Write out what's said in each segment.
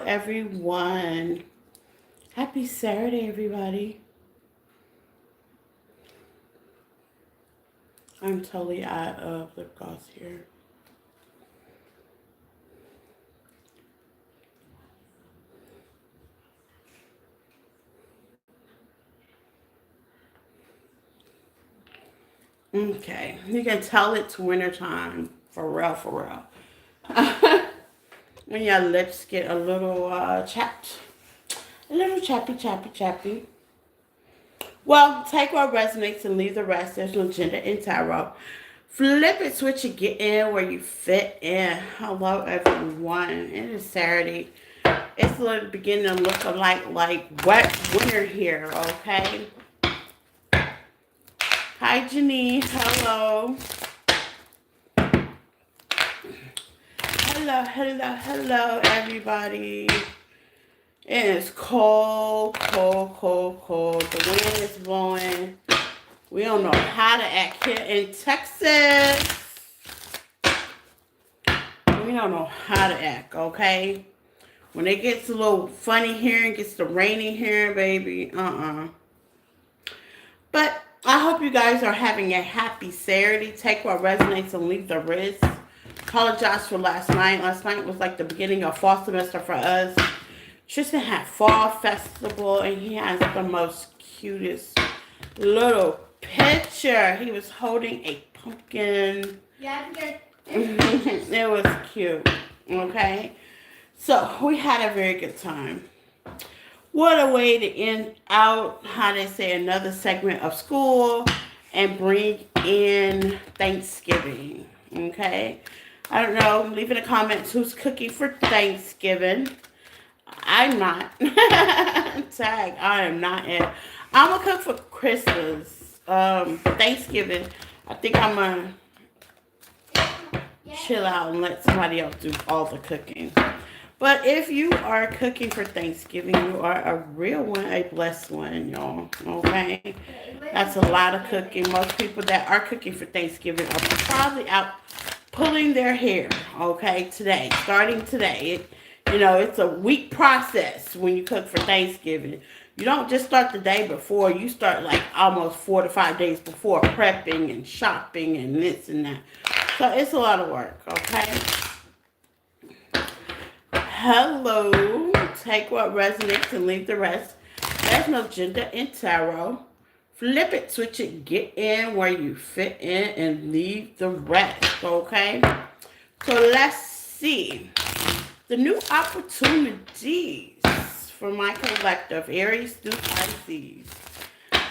Everyone. Happy Saturday, everybody. I'm totally out of lip gloss here. Okay, you can tell it's wintertime for real, for real. When your lips get a little chapped, a little chappy, chappy, chappy. Well, take what resonates and leave the rest. There's no gender in tarot. Flip it, switch it, get in where you fit in. Hello, everyone. It is Saturday. It's beginning to look like wet winter here. Okay. Hi, Janine. Hello. Hello, everybody. It is cold, cold, cold, cold. The wind is blowing. We don't know how to act here in Texas. We don't know how to act, okay? When it gets a little funny here and gets the rainy here, baby, But I hope you guys are having a happy Saturday. Take what resonates and leave the rest. Apologize for last night. Last night was like the beginning of fall semester for us. Tristan had fall festival and he has the most cutest little picture. He was holding a pumpkin. Yeah, it was cute. Okay. So we had a very good time. What a way to end out, how they say, another segment of school and bring in Thanksgiving. Okay. I don't know. Leave in the comments who's cooking for Thanksgiving. I'm not. Tag. I am not in. I'm gonna cook for Christmas. Thanksgiving. I think I'm gonna chill out and let somebody else do all the cooking. But if you are cooking for Thanksgiving, you are a real one, a blessed one, y'all. Okay? That's a lot of cooking. Most people that are cooking for Thanksgiving are probably out pulling their hair, okay, today, starting today. It's a week process when you cook for Thanksgiving. You don't just start the day before. You start like almost 4 to 5 days before prepping and shopping and this and that. So it's a lot of work, okay? Hello. Take what resonates and leave the rest. There's no gender in tarot. Flip it, switch it, get in where you fit in and leave the rest, okay? So let's see. The new opportunities for my collective, Aries through Pisces.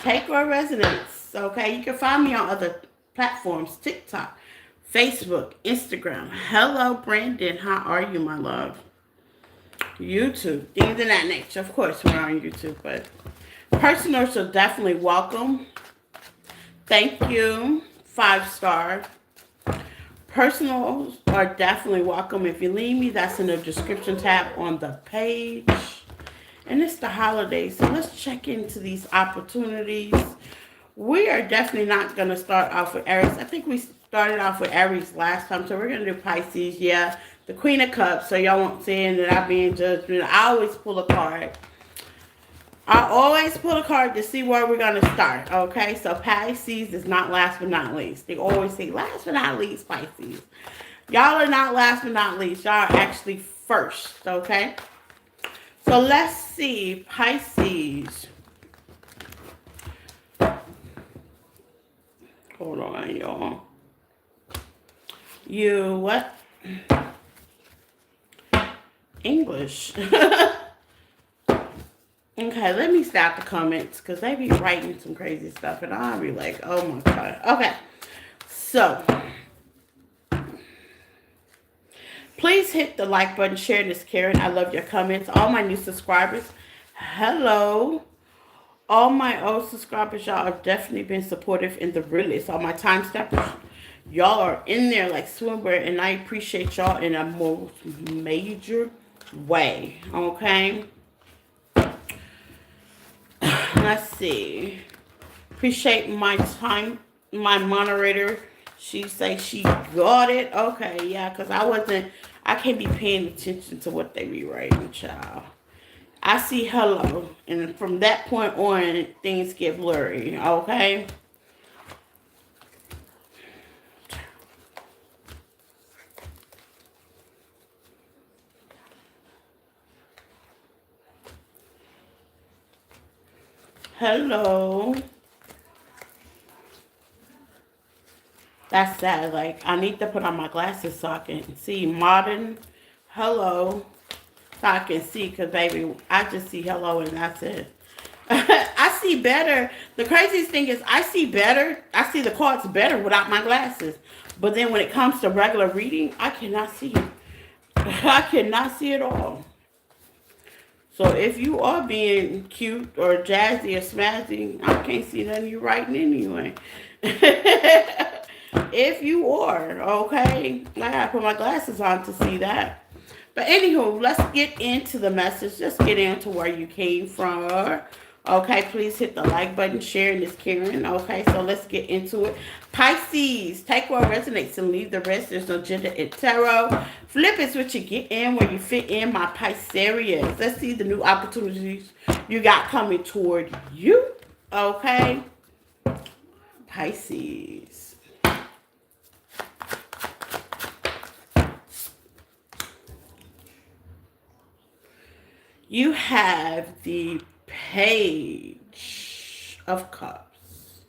Take what resonates, okay? You can find me on other platforms, TikTok, Facebook, Instagram. Hello, Brandon. How are you, my love? YouTube, things of that nature. Of course, we're on YouTube, but personals are definitely welcome. Thank you. 5-star. Personals are definitely welcome. If you leave me, that's in the description tab on the page. And it's the holidays, so let's check into these opportunities. We are definitely not going to start off with Aries. I think we started off with Aries last time, so we're going to do Pisces. Yeah, the Queen of Cups, so y'all won't say that I'm being judgmental. I always pull a card. I always pull a card to see where we're going to start, okay? So Pisces is not last but not least. They always say last but not least, Pisces. Y'all are not last but not least. Y'all are actually first, okay? So let's see, Pisces. Hold on, y'all. You what? English. Okay, let me stop the comments because they be writing some crazy stuff and I'll be like, oh my God. Okay, so please hit the like button, share this, Karen. I love your comments. All my new subscribers, hello. All my old subscribers, y'all have definitely been supportive in the realest. All my time steppers, y'all are in there like swimwear, and I appreciate y'all in a most major way, okay? Let's see. Appreciate my time, my moderator. She say she got it. Okay, yeah, because I I can't be paying attention to what they be writing, child. I see hello, and from that point on, things get blurry, okay? Hello. That's sad. Like, I need to put on my glasses so I can see modern hello. So I can see, because, baby, I just see hello and that's it. I see better. The craziest thing is I see better. I see the cards better without my glasses. But then when it comes to regular reading, I cannot see. I cannot see it all. So if you are being cute or jazzy or smazzy, I can't see nothing you writing anyway. If you are, okay, I gotta put my glasses on to see that. But anywho, let's get into the message. Let's get into where you came from. Okay, please hit the like button, share, and this Karen. Okay, so let's get into it. Pisces, take what resonates and leave the rest. There's no gender in tarot. Flip is what you get in where you fit in, my Pisceans. Let's see the new opportunities you got coming toward you. Okay, Pisces. You have the Page of Cups.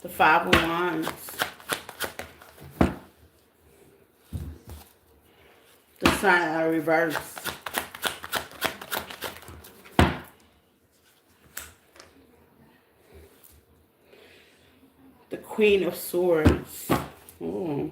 The Five of Wands. The Sign of Reverse. The Queen of Swords. Ooh.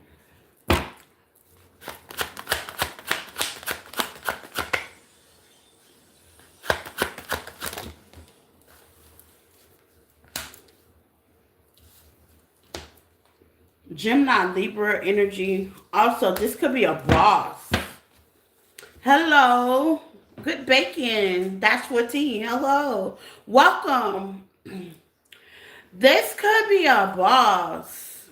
Gemini, Libra energy. Also, this could be a boss. Hello. Good bacon. That's what tea. Hello. Welcome. This could be a boss.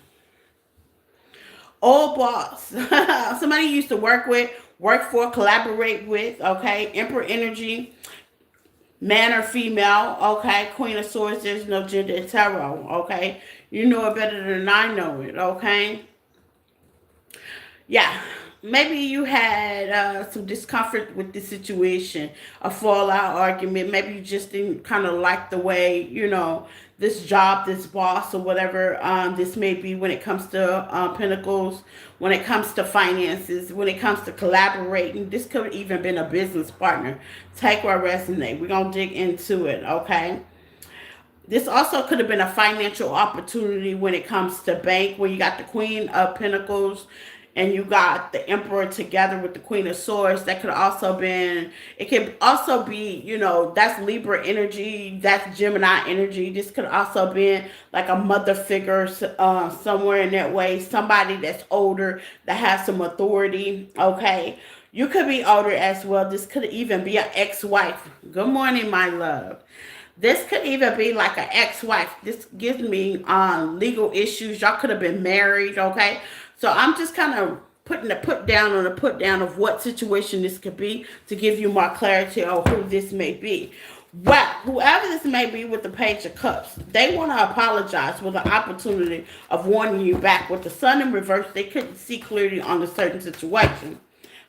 Old boss. Somebody you used to work with, work for, collaborate with. Okay. Emperor energy. Man or female. Okay. Queen of Swords. There's no gender in tarot. Okay. You know it better than I know it. Okay. Yeah. Maybe you had some discomfort with the situation, a fallout argument. Maybe you just didn't kind of like the way, this job, this boss, or whatever this may be when it comes to Pentacles, when it comes to finances, when it comes to collaborating. This could even been a business partner. Take what resonate. We're going to dig into it, okay? This also could have been a financial opportunity when it comes to bank, where you got the Queen of Pentacles and you got the Emperor together with the Queen of Swords. That could also been, it could also be, that's Libra energy, that's Gemini energy. This could also been like a mother figure somewhere in that way, somebody that's older, that has some authority, okay? You could be older as well. This could even be an ex-wife. Good morning, my love. This could even be like an ex-wife. This gives me legal issues. Y'all could have been married, okay? So I'm just kind of putting a put down on a put down of what situation this could be to give you more clarity on who this may be. Well, whoever this may be with the Page of Cups, they want to apologize with the opportunity of warning you back. With the Sun in reverse, they couldn't see clearly on a certain situation.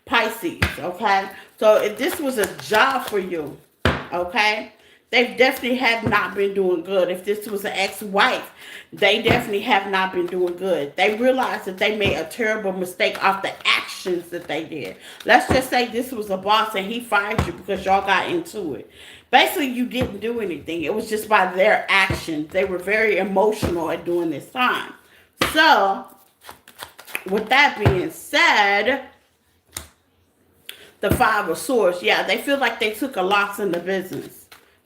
Pisces, okay? So if this was a job for you, okay? They definitely have not been doing good. If this was an ex-wife, they definitely have not been doing good. They realized that they made a terrible mistake off the actions that they did. Let's just say this was a boss and he fired you because y'all got into it. Basically, you didn't do anything. It was just by their actions. They were very emotional at doing this time. So, with that being said, the Five of Swords, yeah, they feel like they took a loss in the business.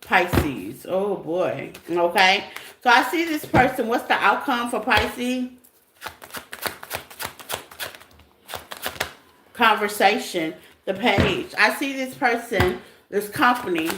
Pisces. Oh boy. Okay. So I see this person. What's the outcome for Pisces? Conversation. The Page. I see this person, this company,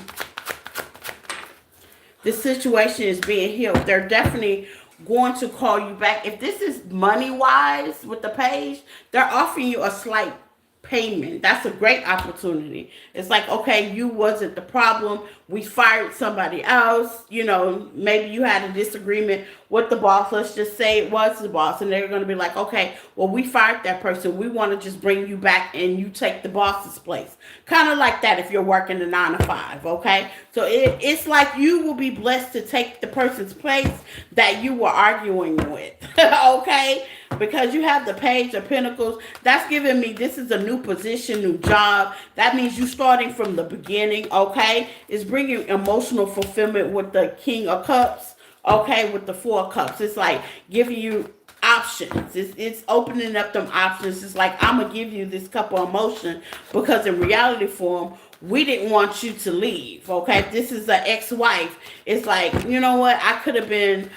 the situation is being healed. They're definitely going to call you back. If this is money wise with the page, they're offering you a slight payment. That's a great opportunity. It's like, okay, you wasn't the problem. We fired somebody else. You know, maybe you had a disagreement with the boss. Let's just say it was the boss. And they're going to be like, okay, well, we fired that person. We want to just bring you back and you take the boss's place. Kind of like that if you're working a 9 to 5, okay? So it's like you will be blessed to take the person's place that you were arguing with, okay? Because you have the page of pentacles. That's giving me this is a new position, new job. That means you starting from the beginning, okay? It's bringing emotional fulfillment with the King of Cups, okay, with the 4 of Cups. It's like giving you options. It's opening up them options. It's like, I'm going to give you this cup of emotion because in reality form, we didn't want you to leave, okay? If this is an ex-wife, it's like, you know what? I could have been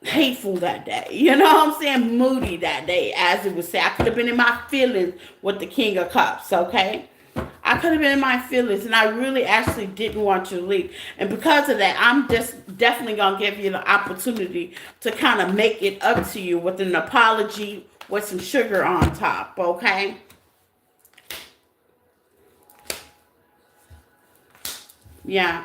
hateful that day. You know what I'm saying? Moody that day, as it would say. I could have been in my feelings with the King of Cups, okay? I could have been in my feelings, and I really actually didn't want you to leave. And because of that, I'm just definitely going to give you the opportunity to kind of make it up to you with an apology with some sugar on top, okay? Yeah.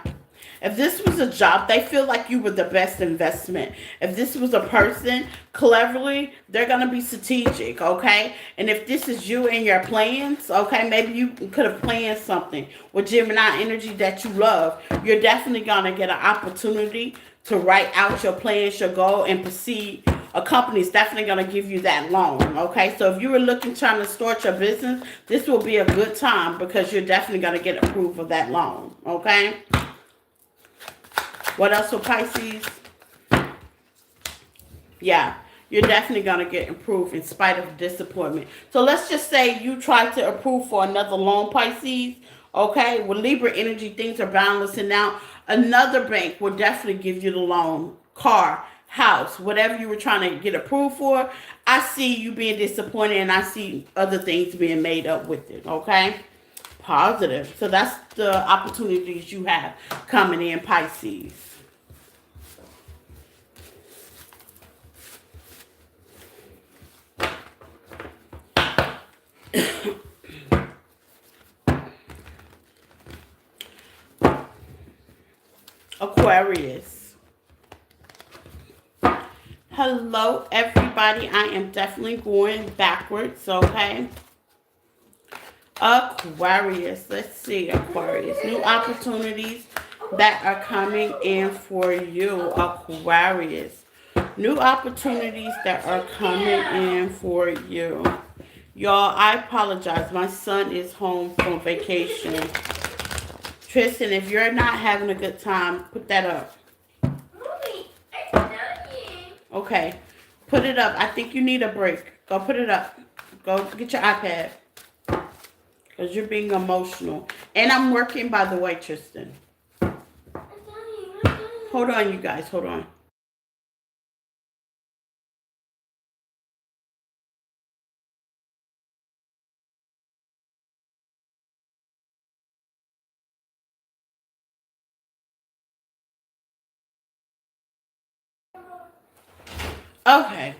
If this was a job, they feel like you were the best investment. If this was a person, cleverly, they're going to be strategic, okay? And if this is you and your plans, okay, maybe you could have planned something with Gemini energy that you love. You're definitely going to get an opportunity to write out your plans, your goal, and proceed. A company is definitely going to give you that loan, okay? So if you were looking, trying to start your business, this will be a good time because you're definitely going to get approved of that loan, okay? What else for Pisces? Yeah, you're definitely going to get approved in spite of disappointment. So let's just say you try to approve for another loan, Pisces. Okay, with Libra energy, things are balancing out. Another bank will definitely give you the loan, car, house, whatever you were trying to get approved for. I see you being disappointed and I see other things being made up with it, okay? Positive. So that's the opportunities you have coming in, Pisces. Aquarius. Hello, everybody. I am definitely going backwards, okay? Aquarius. Let's see, Aquarius. New opportunities that are coming in for you, Aquarius. New opportunities that are coming in for you. Y'all, I apologize. My son is home from vacation. Tristan, if you're not having a good time, put that up. Okay. Put it up. I think you need a break. Go put it up. Go get your iPad. Because you're being emotional. And I'm working, by the way, Tristan. Hold on, you guys. Hold on. Okay.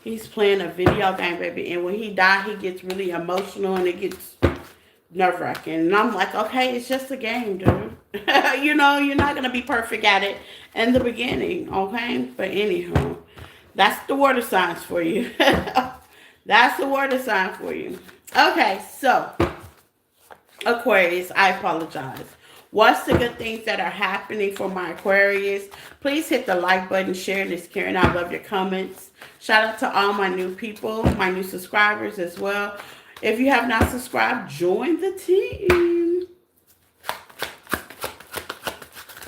He's playing a video game, baby. And when he dies, he gets really emotional and it gets nerve-wracking. And I'm like, okay, it's just a game, dude. You know, you're not going to be perfect at it in the beginning, okay? But anywho, that's the water signs for you. That's the water sign for you. Okay, so, Aquarius, I apologize. What's the good things that are happening for my Aquarius? Please hit the like button, share this, Karen. I love your comments. Shout out to all my new people, my new subscribers as well. If you have not subscribed, join the team.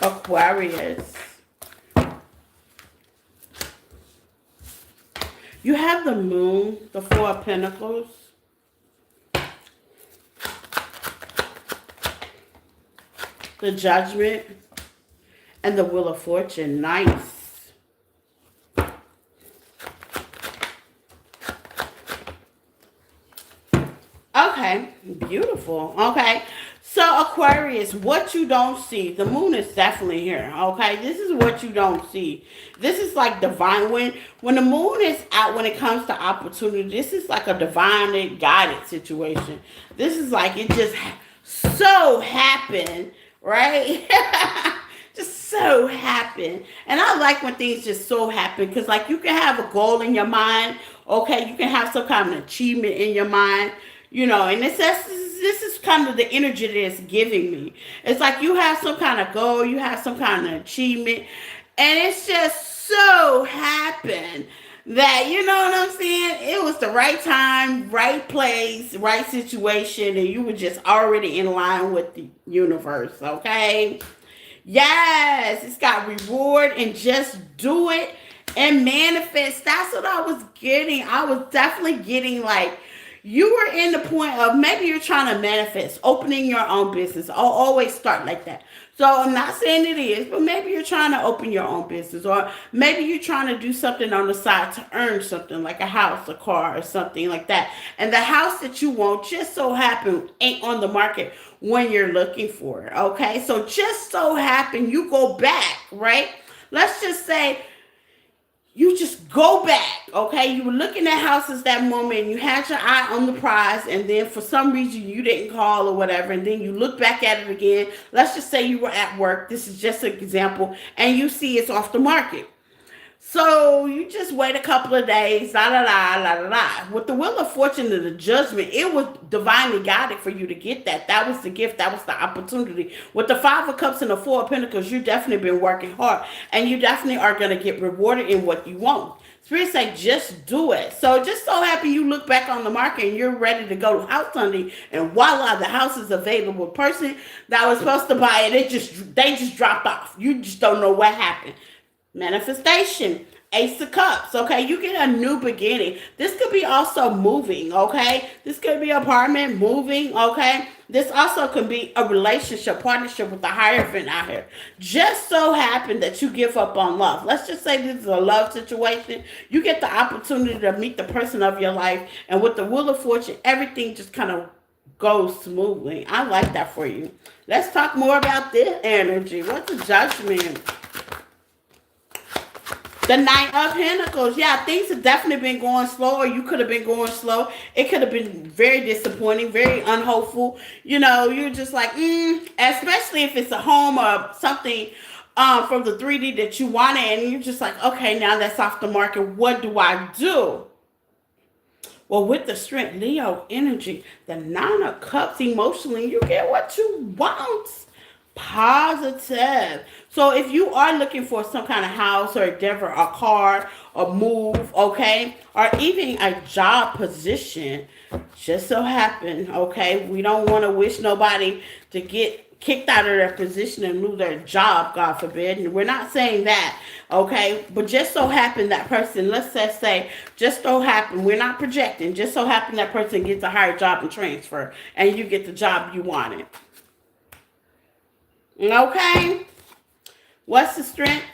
Aquarius. You have the moon, the 4 of Pentacles. The Judgment, and the Wheel of Fortune. Nice. Okay, beautiful. Okay, So Aquarius, what you don't see, the moon is definitely here. Okay, this is what you don't see. This is like divine. When the moon is out, when it comes to opportunity, this is like a divinely guided situation. This is like it just so happened, right? Just so happen. And I like when things just so happen because, like, you can have a goal in your mind, okay? You can have some kind of achievement in your mind, and this is kind of the energy that it's giving me. It's like you have some kind of goal, you have some kind of achievement, and it's just so happened that, you know what I'm saying? It was the right time, right place, right situation, and you were just already in line with the universe, okay? Yes, it's got reward and just do it and manifest. That's what I was getting. I was definitely getting like you were in the point of maybe you're trying to manifest opening your own business. I'll always start like that. So I'm not saying it is, but maybe you're trying to open your own business, or maybe you're trying to do something on the side to earn something like a house, a car, or something like that. And the house that you want just so happen ain't on the market when you're looking for it. Okay, so just so happen you go back, right? Let's just say you just go back, okay? You were looking at houses that moment, and you had your eye on the prize, and then for some reason you didn't call or whatever, and then you look back at it again. Let's just say you were at work. This is just an example, and you see it's off the market. So you just wait a couple of days, la la la la la la. With the wheel of fortune and the judgment, it was divinely guided for you to get that. That was the gift. That was the opportunity. With the Five of Cups and the Four of Pentacles, you definitely been working hard, and you definitely are going to get rewarded in what you want. Spirit say, just do it. So just so happy you look back on the market and you're ready to go to house hunting, and voila, the house is available. Person that was supposed to buy it, they just dropped off. You just don't know what happened. Manifestation, Ace of Cups, okay? You get a new beginning. This could be also moving, okay? This could be apartment, moving, okay? This also could be a relationship, partnership with the Hierophant out here. Just so happen that you give up on love. Let's just say this is a love situation. You get the opportunity to meet the person of your life, and with the Wheel of Fortune, everything just kind of goes smoothly. I like that for you. Let's talk more about this energy. What's the Judgment? The Knight of Pentacles. Yeah, things have definitely been going slow, or you could have been going slow. It could have been very disappointing, very unhopeful. You're just like, especially if it's a home or something from the 3D that you wanted, and you're just like, okay, now that's off the market. What do I do? Well, with the Strength, Leo energy, the Nine of Cups, emotionally, you get what you want. Positive. So if you are looking for some kind of house or endeavor, a car, a move, okay, or even a job position, just so happen, okay, we don't want to wish nobody to get kicked out of their position and lose their job, God forbid. And we're not saying that, okay, but just so happen that person, let's just say, just so happen, we're not projecting, just so happen that person gets a higher job and transfer, and you get the job you wanted. Okay, what's the Strength?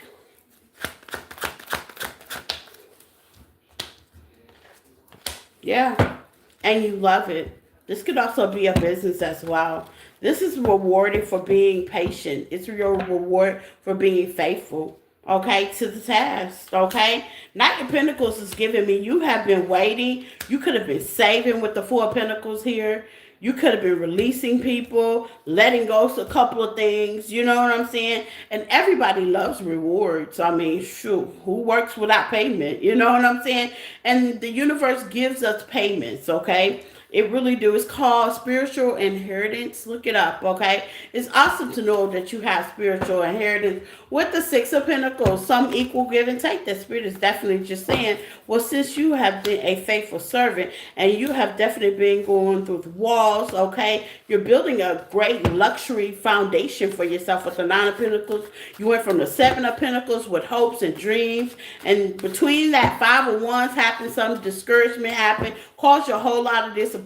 Yeah, and you love it. This could also be a business as well. This is rewarding for being patient. It's your reward for being faithful, okay, to the task, okay? Knight of Pentacles is giving me, you have been waiting. You could have been saving with the Four of Pentacles here. You could have been releasing people, letting go of a couple of things, you know what I'm saying? And everybody loves rewards. I mean, shoot, who works without payment? You know what I'm saying? And the universe gives us payments, okay? It really do. It's called spiritual inheritance. Look it up, okay? It's awesome to know that you have spiritual inheritance with the Six of Pentacles. Some equal give and take. The Spirit is definitely just saying, well, since you have been a faithful servant and you have definitely been going through the walls, okay? You're building a great luxury foundation for yourself with the Nine of Pentacles. You went from the Seven of Pentacles with hopes and dreams. And between that, Five of Wands happened, some discouragement happened, caused you a whole lot of disappointment.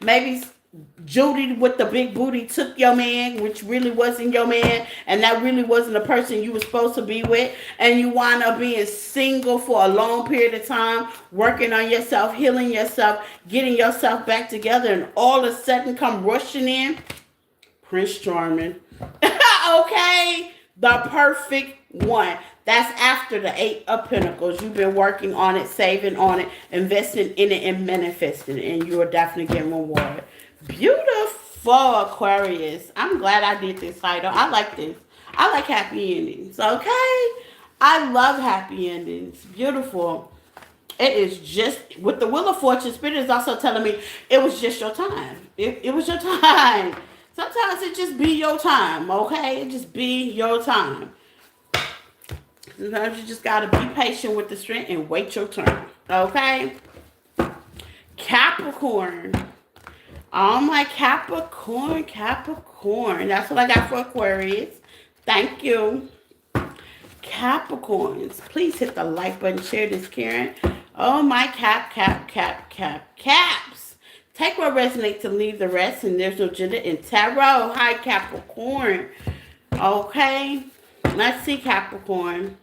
Maybe Judy with the big booty took your man, which really wasn't your man, and that really wasn't the person you were supposed to be with, and you wind up being single for a long period of time, working on yourself, healing yourself, getting yourself back together, and all of a sudden come rushing in Prince Charming. Okay? The perfect one. That's after the Eight of Pentacles. You've been working on it, saving on it, investing in it, and manifesting it. And you are definitely getting rewarded. Beautiful, Aquarius. I'm glad I did this title. I like this. I like happy endings. Okay? I love happy endings. Beautiful. It is just, with the Wheel of Fortune, Spirit is also telling me it was just your time. It was your time. Sometimes it just be your time, okay? It just be your time. Sometimes you just got to be patient with the strength and wait your turn, okay? Capricorn. Oh, my Capricorn, Capricorn. That's what I got for Aquarius. Thank you. Capricorns, please hit the like button, share this, Karen. Oh, my caps. Take what resonates and leave the rest, and there's no gender in tarot. Hi, Capricorn. Okay, let's see, Capricorn.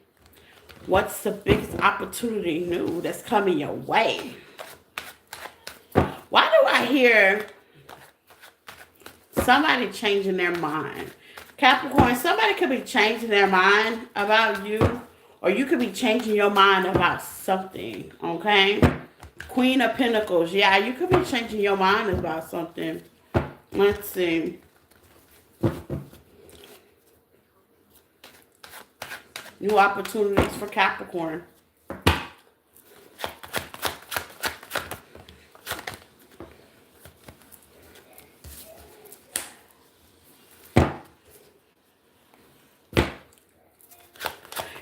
What's the biggest opportunity new that's coming your way? Why do I hear somebody changing their mind? Capricorn, somebody could be changing their mind about you, or you could be changing your mind about something, okay? Queen of Pentacles, yeah, you could be changing your mind about something. Let's see. New opportunities for Capricorn.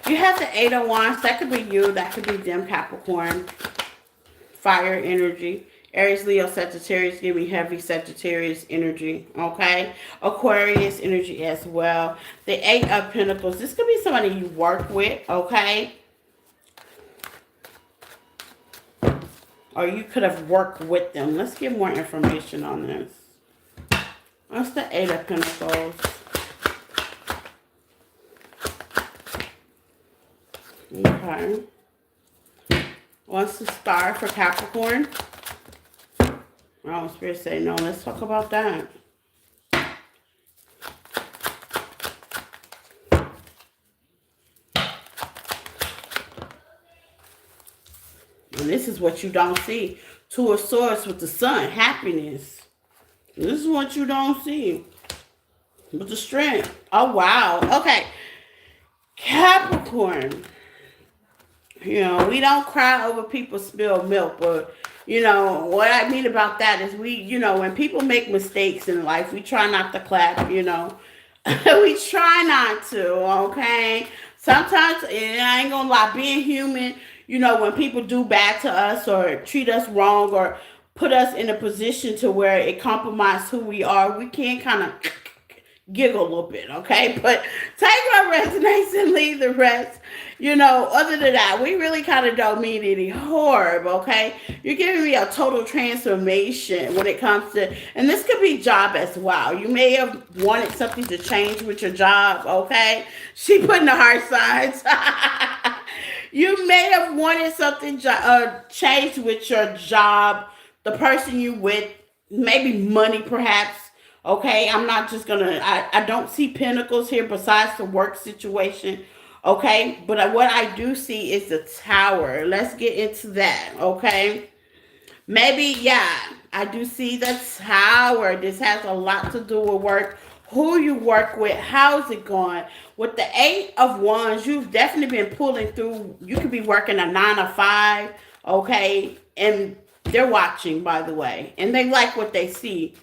You have the Eight of Wands. That could be you. That could be them, Capricorn. Fire energy. Aries, Leo, Sagittarius. Give me heavy Sagittarius energy. Okay? Aquarius energy as well. The Eight of Pentacles. This could be somebody you work with. Okay? Or you could have worked with them. Let's get more information on this. What's the Eight of Pentacles? Okay. What's the star for Capricorn? Oh, Spirit say no. Let's talk about that. And this is what you don't see. Two of Swords with the Sun. Happiness. This is what you don't see. With the strength. Oh, wow. Okay. Capricorn. You know, we don't cry over people spilled milk, but, you know, what I mean about that is we, you know, when people make mistakes in life, we try not to clap, you know. We try not to, okay? Sometimes, and I ain't gonna lie, being human, you know, when people do bad to us or treat us wrong or put us in a position to where it compromises who we are, we can kind of giggle a little bit, okay? But take what resonates and leave the rest. You know, other than that, we really kind of don't mean any harm, okay? You're giving me a total transformation when it comes to, and this could be job as well. You may have wanted something to change with your job, okay? She putting the heart signs. You may have wanted something changed with your job, the person you with, maybe money perhaps. Okay, I'm not just gonna, I don't see pentacles here besides the work situation. Okay, but what I do see is the Tower. Let's get into that, okay? Maybe, yeah, I do see the Tower. This has a lot to do with work, who you work with, how's it going. With the Eight of Wands, you've definitely been pulling through. You could be working a 9 to 5, okay? And they're watching, by the way, and they like what they see.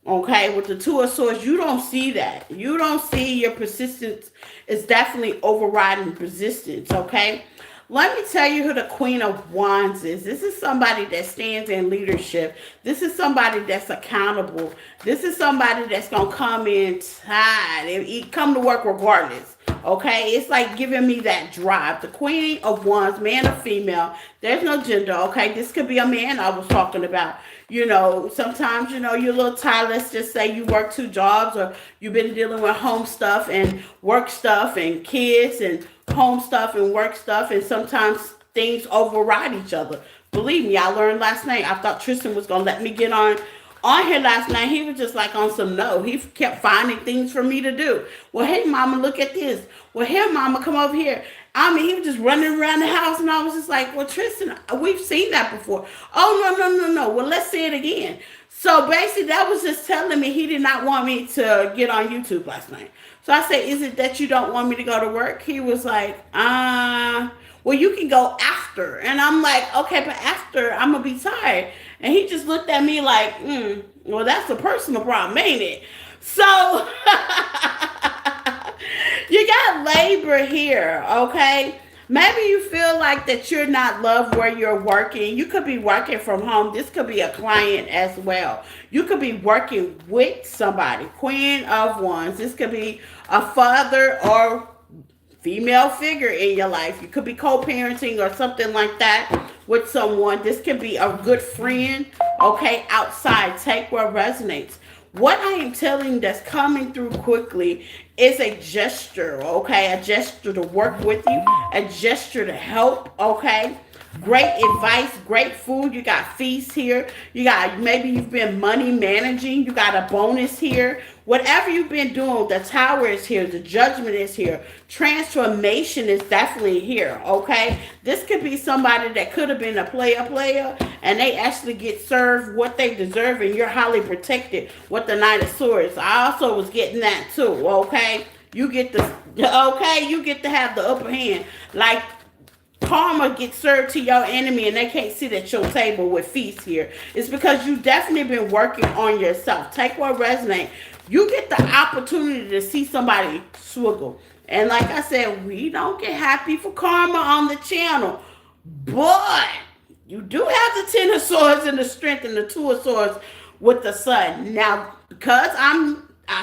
Okay, with the Two of Swords, you don't see that. You don't see your persistence is definitely overriding resistance, okay? Let me tell you who the Queen of Wands is. This is somebody that stands in leadership. This is somebody that's accountable. This is somebody that's going to come in tired and come to work regardless, okay? It's like giving me that drive. The Queen of Wands, man or female, there's no gender, okay? This could be a man I was talking about. You know, sometimes, you know, you're a little tired. Let's just say you work 2 jobs or you've been dealing with home stuff and work stuff and kids and home stuff and work stuff. And sometimes things override each other. Believe me, I learned last night. I thought Tristan was going to let me get on on here last night, he was just like on some no. He kept finding things for me to do. Well, hey, mama, look at this. Well, here, mama, come over here. I mean, he was just running around the house, and I was just like, well, Tristan, we've seen that before. Oh, no, no, no, no. Well, let's see it again. So basically, that was just telling me he did not want me to get on YouTube last night. So I said, is it that you don't want me to go to work? He was like, well, you can go after. And I'm like, okay, but after, I'm going to be tired. And he just looked at me like, well, that's a personal problem, ain't it? So you got labor here, okay? Maybe you feel like that you're not loved where you're working. You could be working from home. This could be a client as well. You could be working with somebody. Queen of Wands. This could be a father or female figure in your life. You could be co-parenting or something like that with someone. This could be a good friend, okay, outside. Take what resonates. What I am telling that's coming through quickly is a gesture, okay? A gesture to work with you, a gesture to help, okay? Great advice, great food. You got feasts here. You got, maybe you've been money managing. You got a bonus here. Whatever you've been doing, the tower is here. The judgment is here. Transformation is definitely here, okay? This could be somebody that could have been a player, and they actually get served what they deserve, and you're highly protected with the Knight of Swords. I also was getting that too, okay? You get you get to have the upper hand. Like, karma gets served to your enemy and they can't sit at your table with feast here. It's because you definitely been working on yourself. Take what resonates. You get the opportunity to see somebody swiggle. And like I said, we don't get happy for karma on the channel. But you do have the Ten of Swords and the Strength and the Two of Swords with the Sun. Now, because I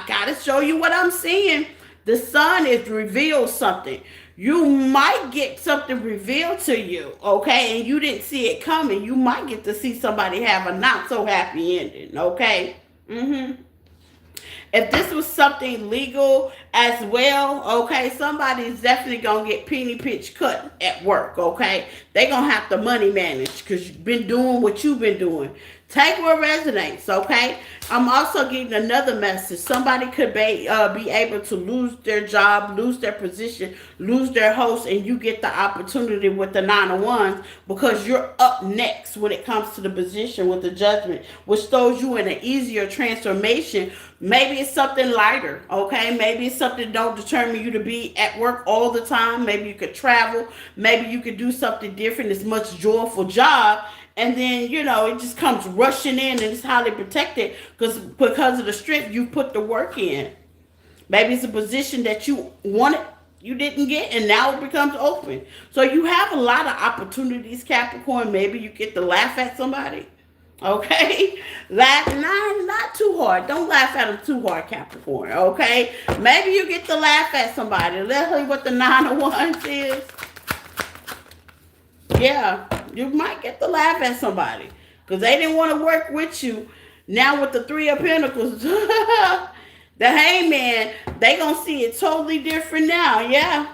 gotta show you what I'm seeing. The Sun is revealed something. You might get something revealed to you, okay, and you didn't see it coming. You might get to see somebody have a not so happy ending, okay? If this was something legal as well, okay, somebody's definitely going to get penny pitch cut at work, okay? They're going to have to money manage because you've been doing what you've been doing. Take what resonates, okay? I'm also getting another message. Somebody could be able to lose their job, lose their position, lose their host, and you get the opportunity with the Nine of Wands because you're up next when it comes to the position with the Judgment, which throws you in an easier transformation. Maybe it's something lighter, okay? Maybe it's something that don't determine you to be at work all the time. Maybe you could travel. Maybe you could do something different. It's a much joyful job. And then, it just comes rushing in and it's highly protected because of the strength you put the work in. Maybe it's a position that you wanted, you didn't get, and now it becomes open. So you have a lot of opportunities, Capricorn. Maybe you get to laugh at somebody. Okay? Not too hard. Don't laugh at them too hard, Capricorn. Okay? Maybe you get to laugh at somebody. Let's see what the Nine of Wands is. Yeah, you might get to laugh at somebody because they didn't want to work with you. Now with the Three of Pentacles, the Hangman, they going to see it totally different now. Yeah,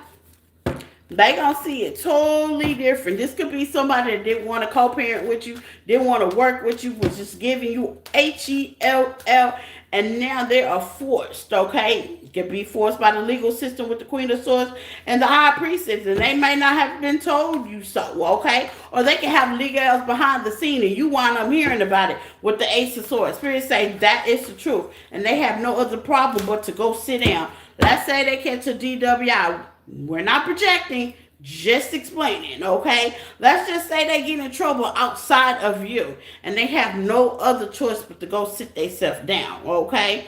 they going to see it totally different. This could be somebody that didn't want to co-parent with you, didn't want to work with you, was just giving you HELL, and now they are forced, okay? It can be forced by the legal system with the Queen of Swords and the High Priestess, and they may not have been told you so, okay? Or they can have legals behind the scene, and you wind up hearing about it with the Ace of Swords. Spirit say that is the truth, and they have no other problem but to go sit down. Let's say they catch a DWI. We're not projecting, just explaining, okay? Let's just say they get in trouble outside of you, and they have no other choice but to go sit themselves down, okay?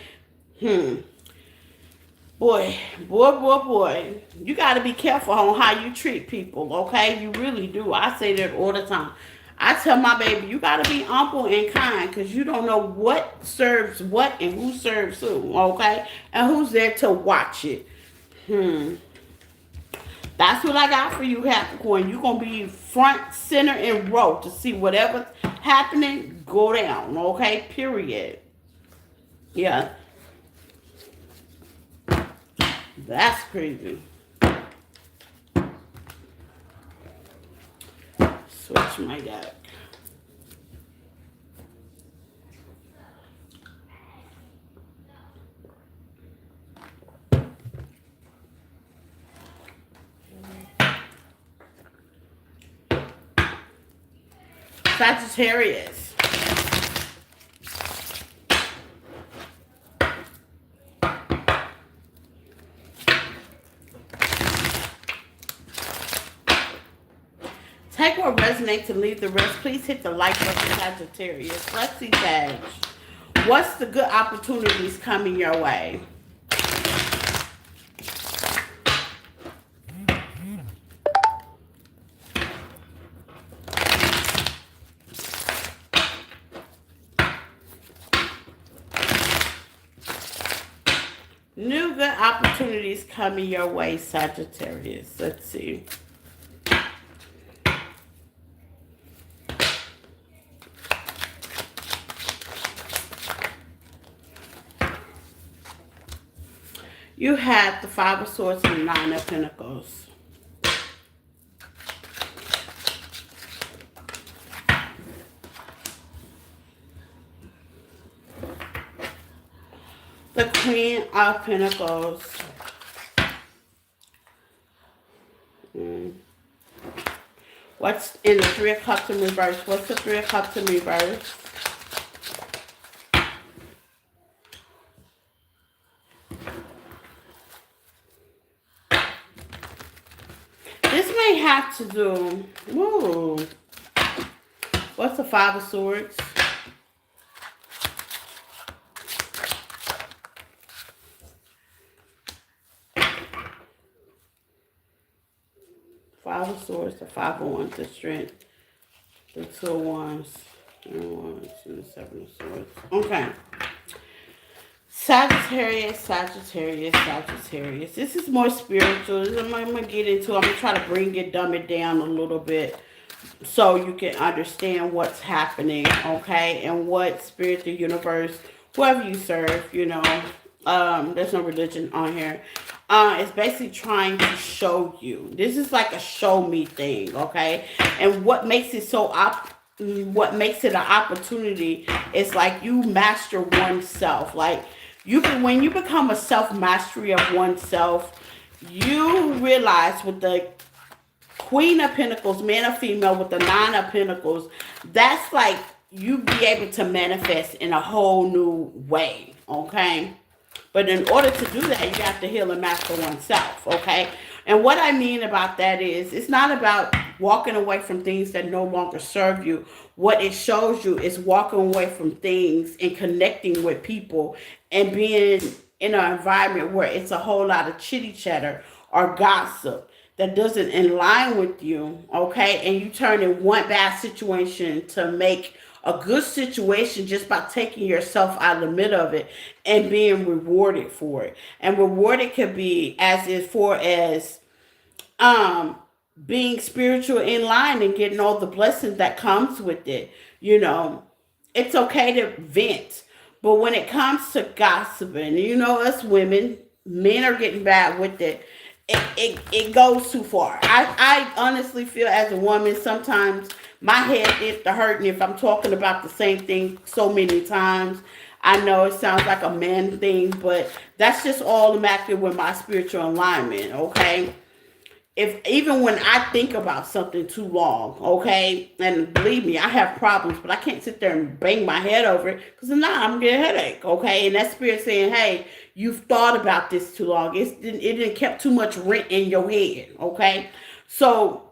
Boy. You got to be careful on how you treat people, okay? You really do. I say that all the time. I tell my baby, you got to be humble and kind because you don't know what serves what and who serves who, okay? And who's there to watch it. That's what I got for you, Capricorn. You're going to be front, center, and row to see whatever's happening go down, okay? Period. Yeah. That's crazy. Switch my deck. Sagittarius. Take what resonates and leave the rest. Please hit the like button, Sagittarius. Let's see, Sag. What's the good opportunities coming your way? New good opportunities coming your way, Sagittarius. Let's see. You had the Five of Swords and the Nine of Pentacles. The Queen of Pentacles. What's in the Three of Cups in reverse? What's the Three of Cups in reverse? This may have to do... Ooh. What's the Five of Swords? Five of Swords, the Five of Wands, the Strength, the Two of Wands, and the Seven of Swords. Okay. Sagittarius, Sagittarius, Sagittarius. This is more spiritual. I'm going to get into it. I'm going to try to dumb it down a little bit so you can understand what's happening, okay? And what spirit, the universe, whoever you serve, you know, there's no religion on here. It's basically trying to show you. This is like a show me thing, okay? And what makes it what makes it an opportunity is like you master oneself. Like when you become a self-mastery of oneself, you realize with the Queen of Pentacles, man or female, with the Nine of Pentacles, that's like you be able to manifest in a whole new way, okay? But in order to do that, you have to heal and master oneself, okay? And what I mean about that is, it's not about walking away from things that no longer serve you. What it shows you is walking away from things and connecting with people and being in an environment where it's a whole lot of chitty chatter or gossip that doesn't align with you, okay? And you turn in one bad situation to make a good situation just by taking yourself out of the middle of it and being rewarded for it. And rewarded could be as far as being spiritual in line and getting all the blessings that comes with it. You know, it's okay to vent. But when it comes to gossiping, you know, us women, men are getting bad with it. It goes too far. I honestly feel as a woman, sometimes my head gets to hurting if I'm talking about the same thing so many times. I know it sounds like a man thing, but that's just automatically with my spiritual alignment, okay? Even when I think about something too long, okay, and believe me, I have problems, but I can't sit there and bang my head over it because I'm going to get a headache, okay? And that spirit saying, hey, you've thought about this too long. It didn't kept too much rent in your head, okay? So,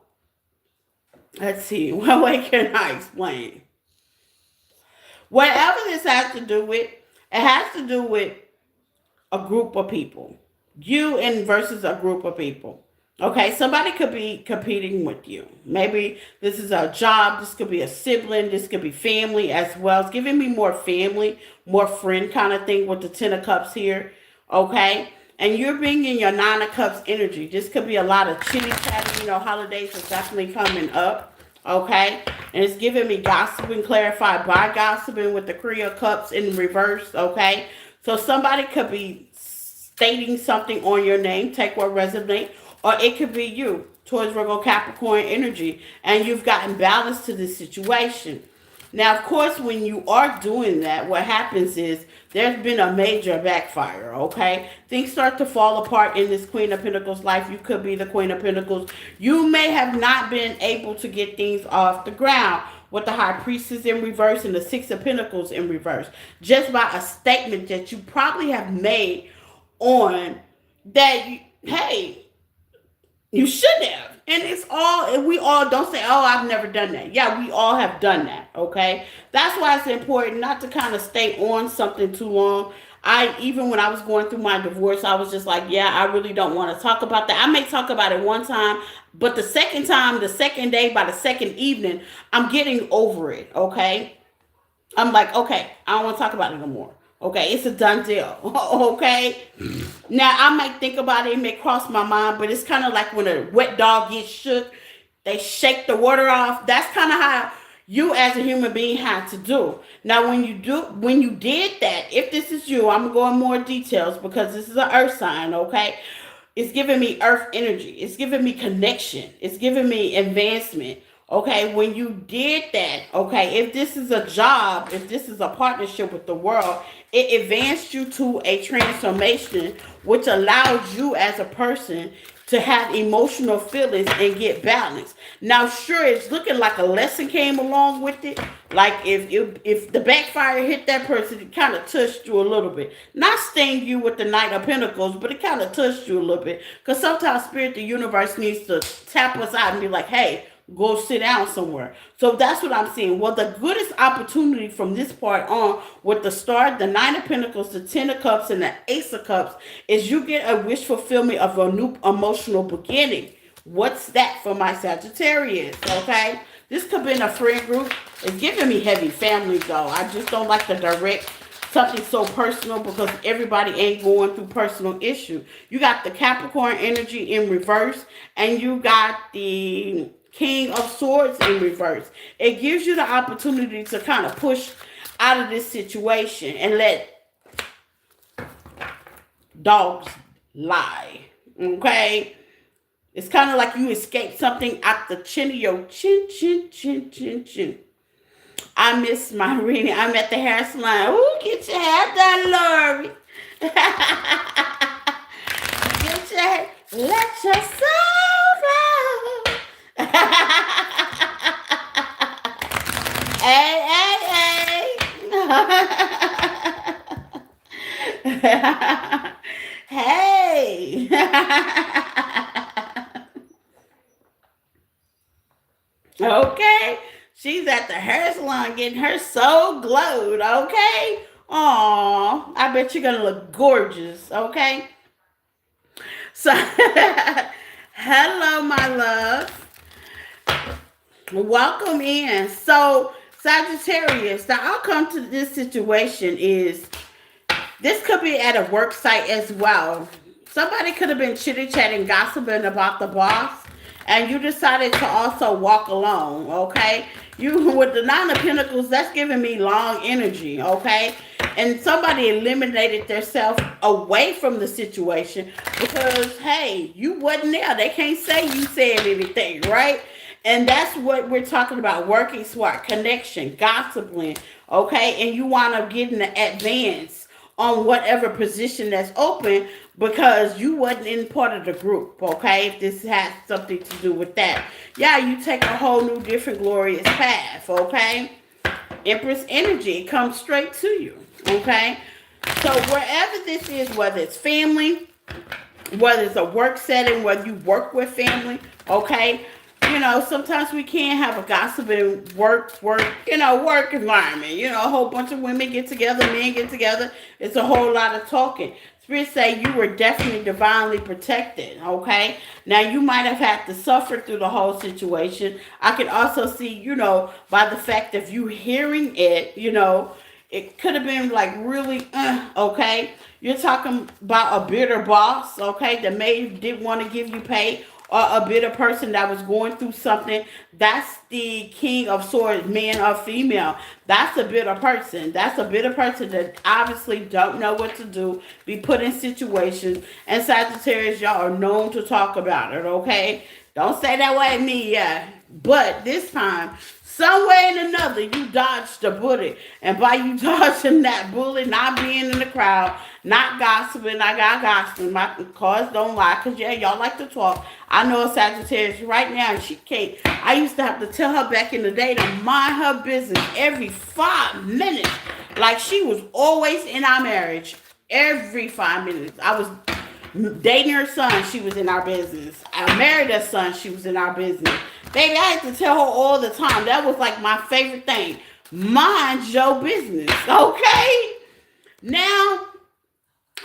let's see. What way can I explain? Whatever this has to do with, it has to do with a group of people. You and versus a group of people. Okay, somebody could be competing with you. Maybe this is a job. This could be a sibling. This could be family as well. It's giving me more family, more friend kind of thing with the Ten of Cups here. Okay, and you're bringing your Nine of Cups energy. This could be a lot of chitty chatting. You know, holidays are definitely coming up. Okay, and it's giving me gossiping, clarified by gossiping with the Queen of Cups in reverse. Okay, so somebody could be stating something on your name. Take what resonates. Or it could be you, Taurus, Virgo, Capricorn energy, and you've gotten balance to this situation. Now, of course, when you are doing that, what happens is there's been a major backfire, okay? Things start to fall apart in this Queen of Pentacles life. You could be the Queen of Pentacles. You may have not been able to get things off the ground with the High Priestess in reverse and the Six of Pentacles in reverse. Just by a statement that you probably have made on that, hey, you should have. And it's all, and we all don't say, oh, I've never done that. Yeah, we all have done that, okay? That's why it's important not to kind of stay on something too long. Even when I was going through my divorce, I was just like, yeah, I really don't want to talk about that. I may talk about it one time, but the second time, the second day, by the second evening, I'm getting over it, okay? I'm like, okay, I don't want to talk about it no more. Okay, it's a done deal. Okay? Now, I might think about it, it may cross my mind, but it's kind of like when a wet dog gets shook, they shake the water off. That's kind of how you as a human being have to do. Now, when you did that, if this is you, I'm going to go in more details because this is an earth sign, okay? It's giving me earth energy. It's giving me connection. It's giving me advancement. Okay, when you did that, okay, if this is a job, if this is a partnership with the world, it advanced you to a transformation, which allows you as a person to have emotional feelings and get balance. Now, sure, it's looking like a lesson came along with it. Like if the backfire hit that person, it kind of touched you a little bit. Not sting you with the Knight of Pentacles, but it kind of touched you a little bit. Because sometimes Spirit, the universe needs to tap us out and be like, hey, go sit down somewhere. So that's what I'm seeing. Well, the goodest opportunity from this part on with the Star, the Nine of Pentacles, the Ten of Cups, and the Ace of Cups is you get a wish fulfillment of a new emotional beginning. What's that for my Sagittarius? Okay? This could be in a friend group. It's giving me heavy family though. I just don't like the direct something so personal because everybody ain't going through personal issue. You got the Capricorn energy in reverse and you got the King of Swords in reverse. It gives you the opportunity to kind of push out of this situation and let dogs lie. Okay? It's kind of like you escaped something out the chin of your chin, chin, chin, chin, chin. I miss my reading. I'm at the hair salon. Ooh, get your hair done, Lori. Get your hair. Let your soul go. Hey, hey, hey. Hey. Okay. She's at the hair salon getting her soul glowed, okay? Aw, I bet you're gonna look gorgeous, okay? So, hello, my love. Welcome in. So, Sagittarius, the outcome to this situation is this could be at a work site as well. Somebody could have been chitty-chatting, gossiping about the boss, and you decided to also walk alone, okay? You, with the Nine of Pentacles, that's giving me long energy, okay? And somebody eliminated themselves away from the situation because, hey, you wasn't there. They can't say you said anything, right? And that's what we're talking about, working smart, connection, gossiping, okay? And you want to get in the advance on whatever position that's open because you wasn't in part of the group, okay? If this has something to do with that. Yeah, you take a whole new different glorious path, okay? Empress energy, it comes straight to you, okay? So wherever this is, whether it's family, whether it's a work setting, whether you work with family, okay? You know, sometimes we can't have a gossiping work environment. You know, a whole bunch of women get together, men get together. It's a whole lot of talking. Spirit say you were definitely divinely protected, okay? Now, you might have had to suffer through the whole situation. I can also see, you know, by the fact of you hearing it, you know, it could have been like really, okay? You're talking about a bitter boss, okay, that didn't want to give you pay, or a bitter person that was going through something. That's the King of Swords, man or female. That's a bitter person. That's a bitter person that obviously don't know what to do, be put in situations. And Sagittarius, y'all are known to talk about it, okay? Don't say that way at me, yeah. But this time, some way and another, you dodged the bullet. And by you dodging that bullet, not being in the crowd, not gossiping, I got gossiping. My cars don't lie, because yeah, y'all like to talk. I know a Sagittarius right now, and she can't. I used to have to tell her back in the day to mind her business every 5 minutes. Like she was always in our marriage. Every 5 minutes. I was dating her son, she was in our business. I married her son, she was in our business. Baby, I had to tell her all the time. That was like my favorite thing. Mind your business, okay? Now,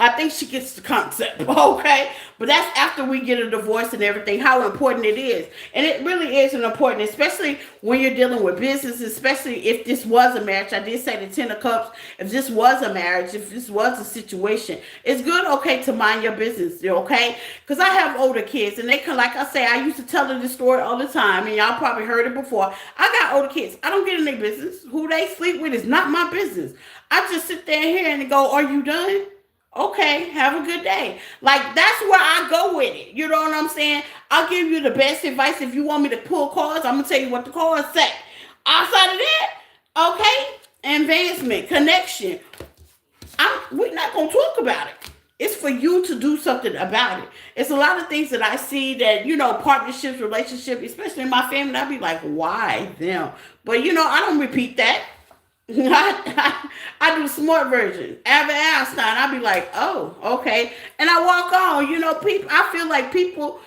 I think she gets the concept, okay? But that's after we get a divorce and everything, how important it is. And it really is an important, especially when you're dealing with business, especially if this was a marriage. I did say the Ten of Cups. If this was a marriage, if this was a situation, it's good, okay, to mind your business, okay? Because I have older kids, and they can, like I say, I used to tell them this story all the time, and y'all probably heard it before. I got older kids. I don't get in their business. Who they sleep with is not my business. I just sit there here and go, are you done? Okay, have a good day. Like, that's where I go with it. You know what I'm saying? I'll give you the best advice. If you want me to pull cards, I'm going to tell you what the cards say. Outside of that, okay, advancement, connection. We're not going to talk about it. It's for you to do something about it. It's a lot of things that I see that, partnerships, relationships, especially in my family, I'd be like, why them? But, I don't repeat that. I do the smart version. Albert Einstein, I'll be like, oh, okay. And I walk on. People, I feel like people,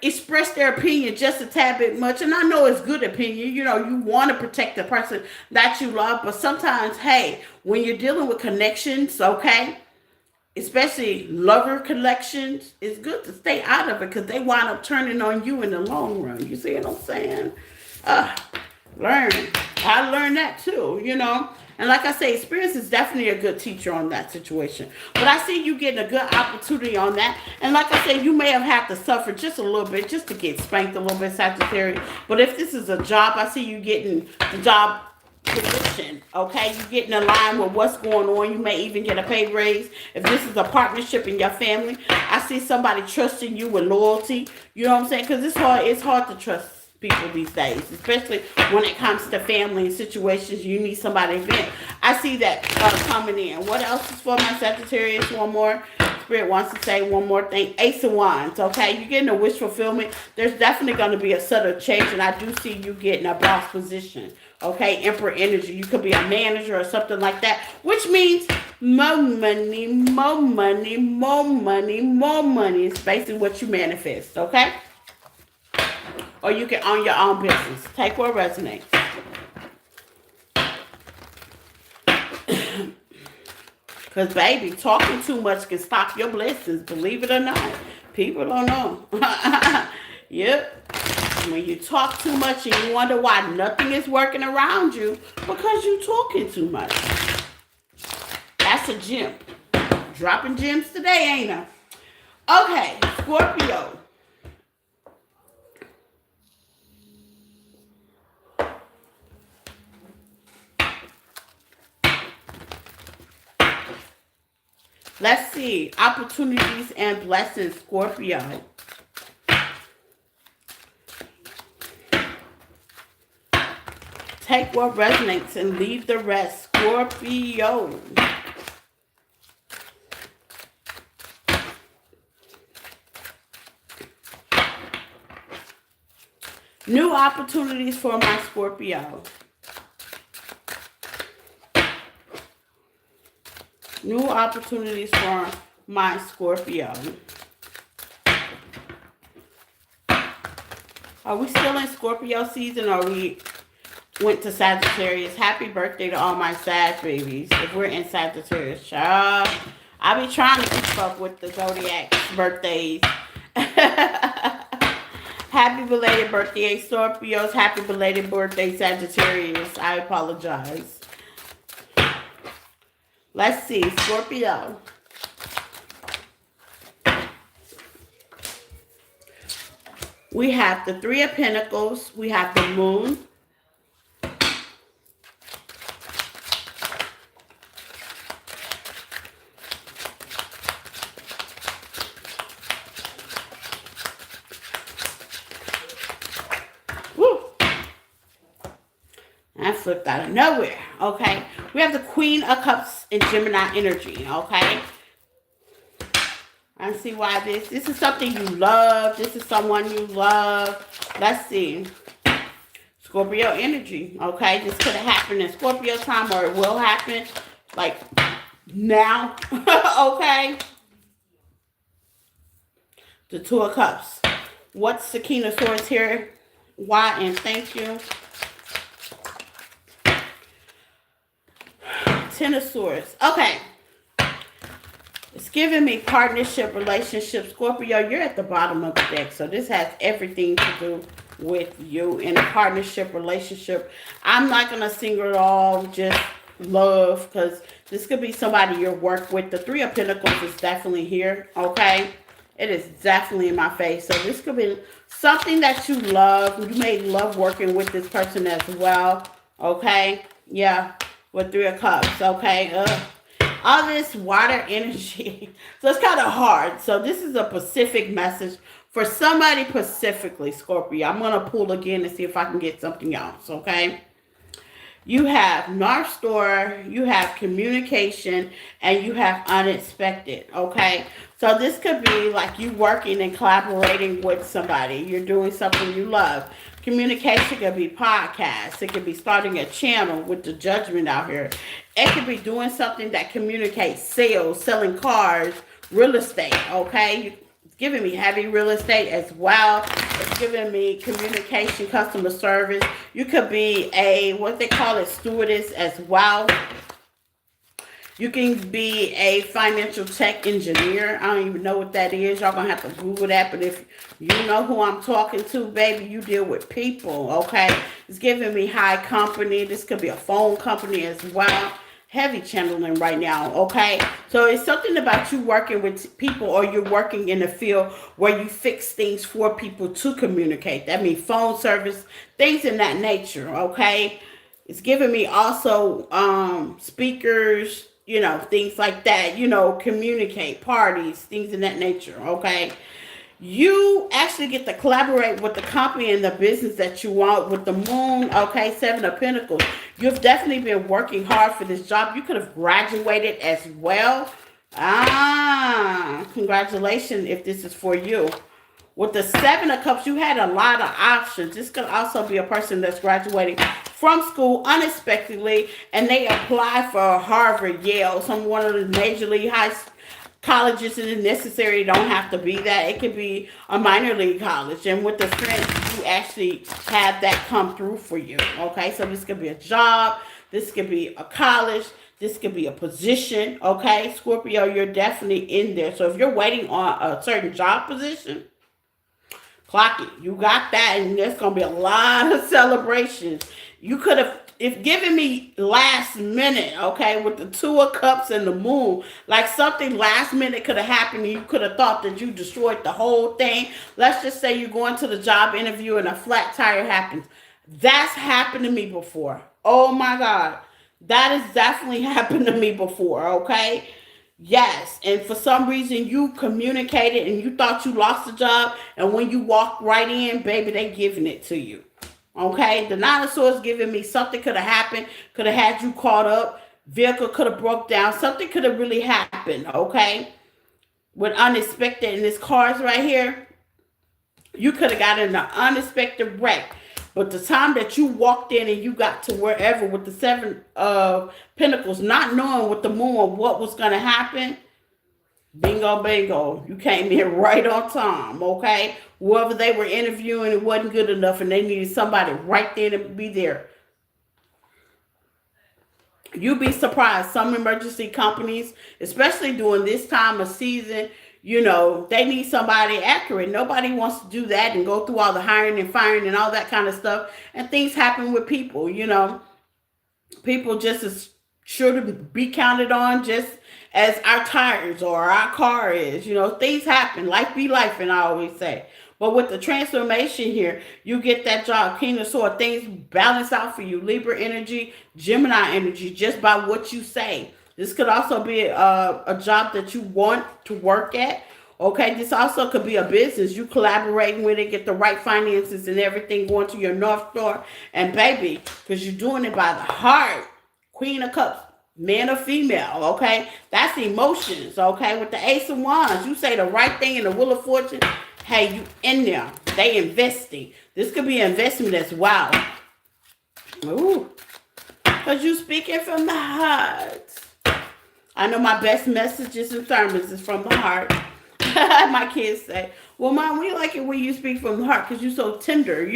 express their opinion just a tad bit much. And I know it's good opinion. You want to protect the person that you love. But sometimes, hey, when you're dealing with connections, okay, especially lover connections, it's good to stay out of it because they wind up turning on you in the long run. You see what I'm saying? Learn. I learned that too. And like I say, experience is definitely a good teacher on that situation. But I see you getting a good opportunity on that. And like I said, you may have had to suffer just a little bit, just to get spanked a little bit, Sagittarius. But if this is a job, I see you getting the job position, okay? You getting in line with what's going on. You may even get a pay raise. If this is a partnership in your family, I see somebody trusting you with loyalty. You know what I'm saying? Because it's hard to trust people these days, especially when it comes to family and situations. You need somebody to vent. I see that coming in. What else is for my Sagittarius? One more. Spirit wants to say one more thing. Ace of Wands, okay? You're getting a wish fulfillment. There's definitely going to be a subtle change, and I do see you getting a boss position, okay? Emperor energy. You could be a manager or something like that, which means more money, more money, more money, more money. It's basically what you manifest, okay? Or you can own your own business. Take what resonates. Because, baby, talking too much can stop your blessings. Believe it or not. People don't know. Yep. When you talk too much and you wonder why nothing is working around you, because you're talking too much. That's a gem. Dropping gems today, ain't I? Okay, Scorpio. Let's see. Opportunities and blessings, Scorpio. Take what resonates and leave the rest, Scorpio. New opportunities for my Scorpio. New opportunities for my Scorpio. Are we still in Scorpio season, or we went to Sagittarius? Happy birthday to all my Sag babies. If we're in Sagittarius, child, I be trying to keep up with the Zodiac's birthdays. Happy belated birthday, Scorpios. Happy belated birthday, Sagittarius. I apologize. Let's see, Scorpio. We have the Three of Pentacles. We have the Moon. That flipped out of nowhere. Okay. We have the Queen of Cups in Gemini energy. Okay. I see why this is something you love. This is someone you love. Let's see. Scorpio energy. Okay. This could have happened in Scorpio time, or it will happen like now. Okay. The Two of Cups. What's the King of Swords here? Why and thank you. Ten of Swords. Okay. It's giving me partnership, relationship. Scorpio, you're at the bottom of the deck. So this has everything to do with you in a partnership, relationship. I'm not going to single it all, just love, because this could be somebody you work with. The Three of Pentacles is definitely here, okay? It is definitely in my face. So this could be something that you love. You may love working with this person as well, okay? Yeah, with Three of Cups, okay? All this water energy. So it's kind of hard. So this is a Pacific message for somebody specifically, Scorpio. I'm going to pull again and see if I can get something else, okay? You have North Star, you have communication, and you have unexpected, okay? So this could be like you working and collaborating with somebody. You're doing something you love. Communication could be podcasts. It could be starting a channel with the Judgment out here. It could be doing something that communicates sales, selling cars, real estate, okay? It's giving me heavy real estate as well. It's giving me communication, customer service. You could be a, what they call it, stewardess as well. You can be a financial tech engineer. I don't even know what that is. Y'all gonna have to Google that. But if you know who I'm talking to, baby, you deal with people, okay? It's giving me high company. This could be a phone company as well. Heavy channeling right now, okay? So it's something about you working with people, or you're working in a field where you fix things for people to communicate. That means phone service, things in that nature, okay? It's giving me also speakers, you know, things like that, you know, communicate, parties, things in that nature, okay? You actually get to collaborate with the company and the business that you want with the moon, okay? Seven of Pentacles. You've definitely been working hard for this job. You could have graduated as well. Congratulations if this is for you. With the Seven of Cups, you had a lot of options. This could also be a person that's graduating from school unexpectedly, and they apply for Harvard, Yale, one of the major league high colleges. Isn't necessary. Don't have to be that. It could be a minor league college. And with the strength, you actually have that come through for you. Okay, so this could be a job. This could be a college. This could be a position. Okay, Scorpio, you're definitely in there. So if you're waiting on a certain job position, clock it. You got that, and there's going to be a lot of celebrations. You could have, if given me last minute, okay, with the Two of Cups and the moon, like something last minute could have happened, and you could have thought that you destroyed the whole thing. Let's just say you're going to the job interview and a flat tire happens. That's happened to me before. Oh my God. That has definitely happened to me before, okay? Yes, and for some reason you communicated and you thought you lost the job, and when you walked right in, baby, they giving it to you. Okay, the Nine of Swords giving me something could have happened, could have had you caught up, vehicle could have broke down, something could have really happened, okay? With unexpected, in this cards right here, you could have got in an unexpected wreck. But the time that you walked in and you got to wherever with the Seven of Pentacles, not knowing with the moon what was going to happen, bingo, bingo. You came in right on time, okay? Whoever they were interviewing, it wasn't good enough, and they needed somebody right there to be there. You'd be surprised. Some emergency companies, especially during this time of season, you know, they need somebody accurate. Nobody wants to do that and go through all the hiring and firing and all that kind of stuff. And things happen with people, you know. People just as sure to be counted on just as our tires or our car is. You know, things happen. Life be life, and I always say. But with the transformation here, you get that job, King of Swords. Things balance out for you. Libra energy, Gemini energy, just by what you say. This could also be a job that you want to work at, Okay, this also could be a business. You collaborating with it, get the right finances and everything going to your North Star. And baby, because you're doing it by the heart. Queen of Cups, man or female, okay? That's emotions, okay? With the Ace of Wands, you say the right thing in the Wheel of Fortune. Hey, you in there. They investing. This could be an investment as well. Ooh. Because you speaking from the heart. I know my best messages and sermons is from the heart. My kids say, well, Mom, we like it when you speak from the heart because you're so tender,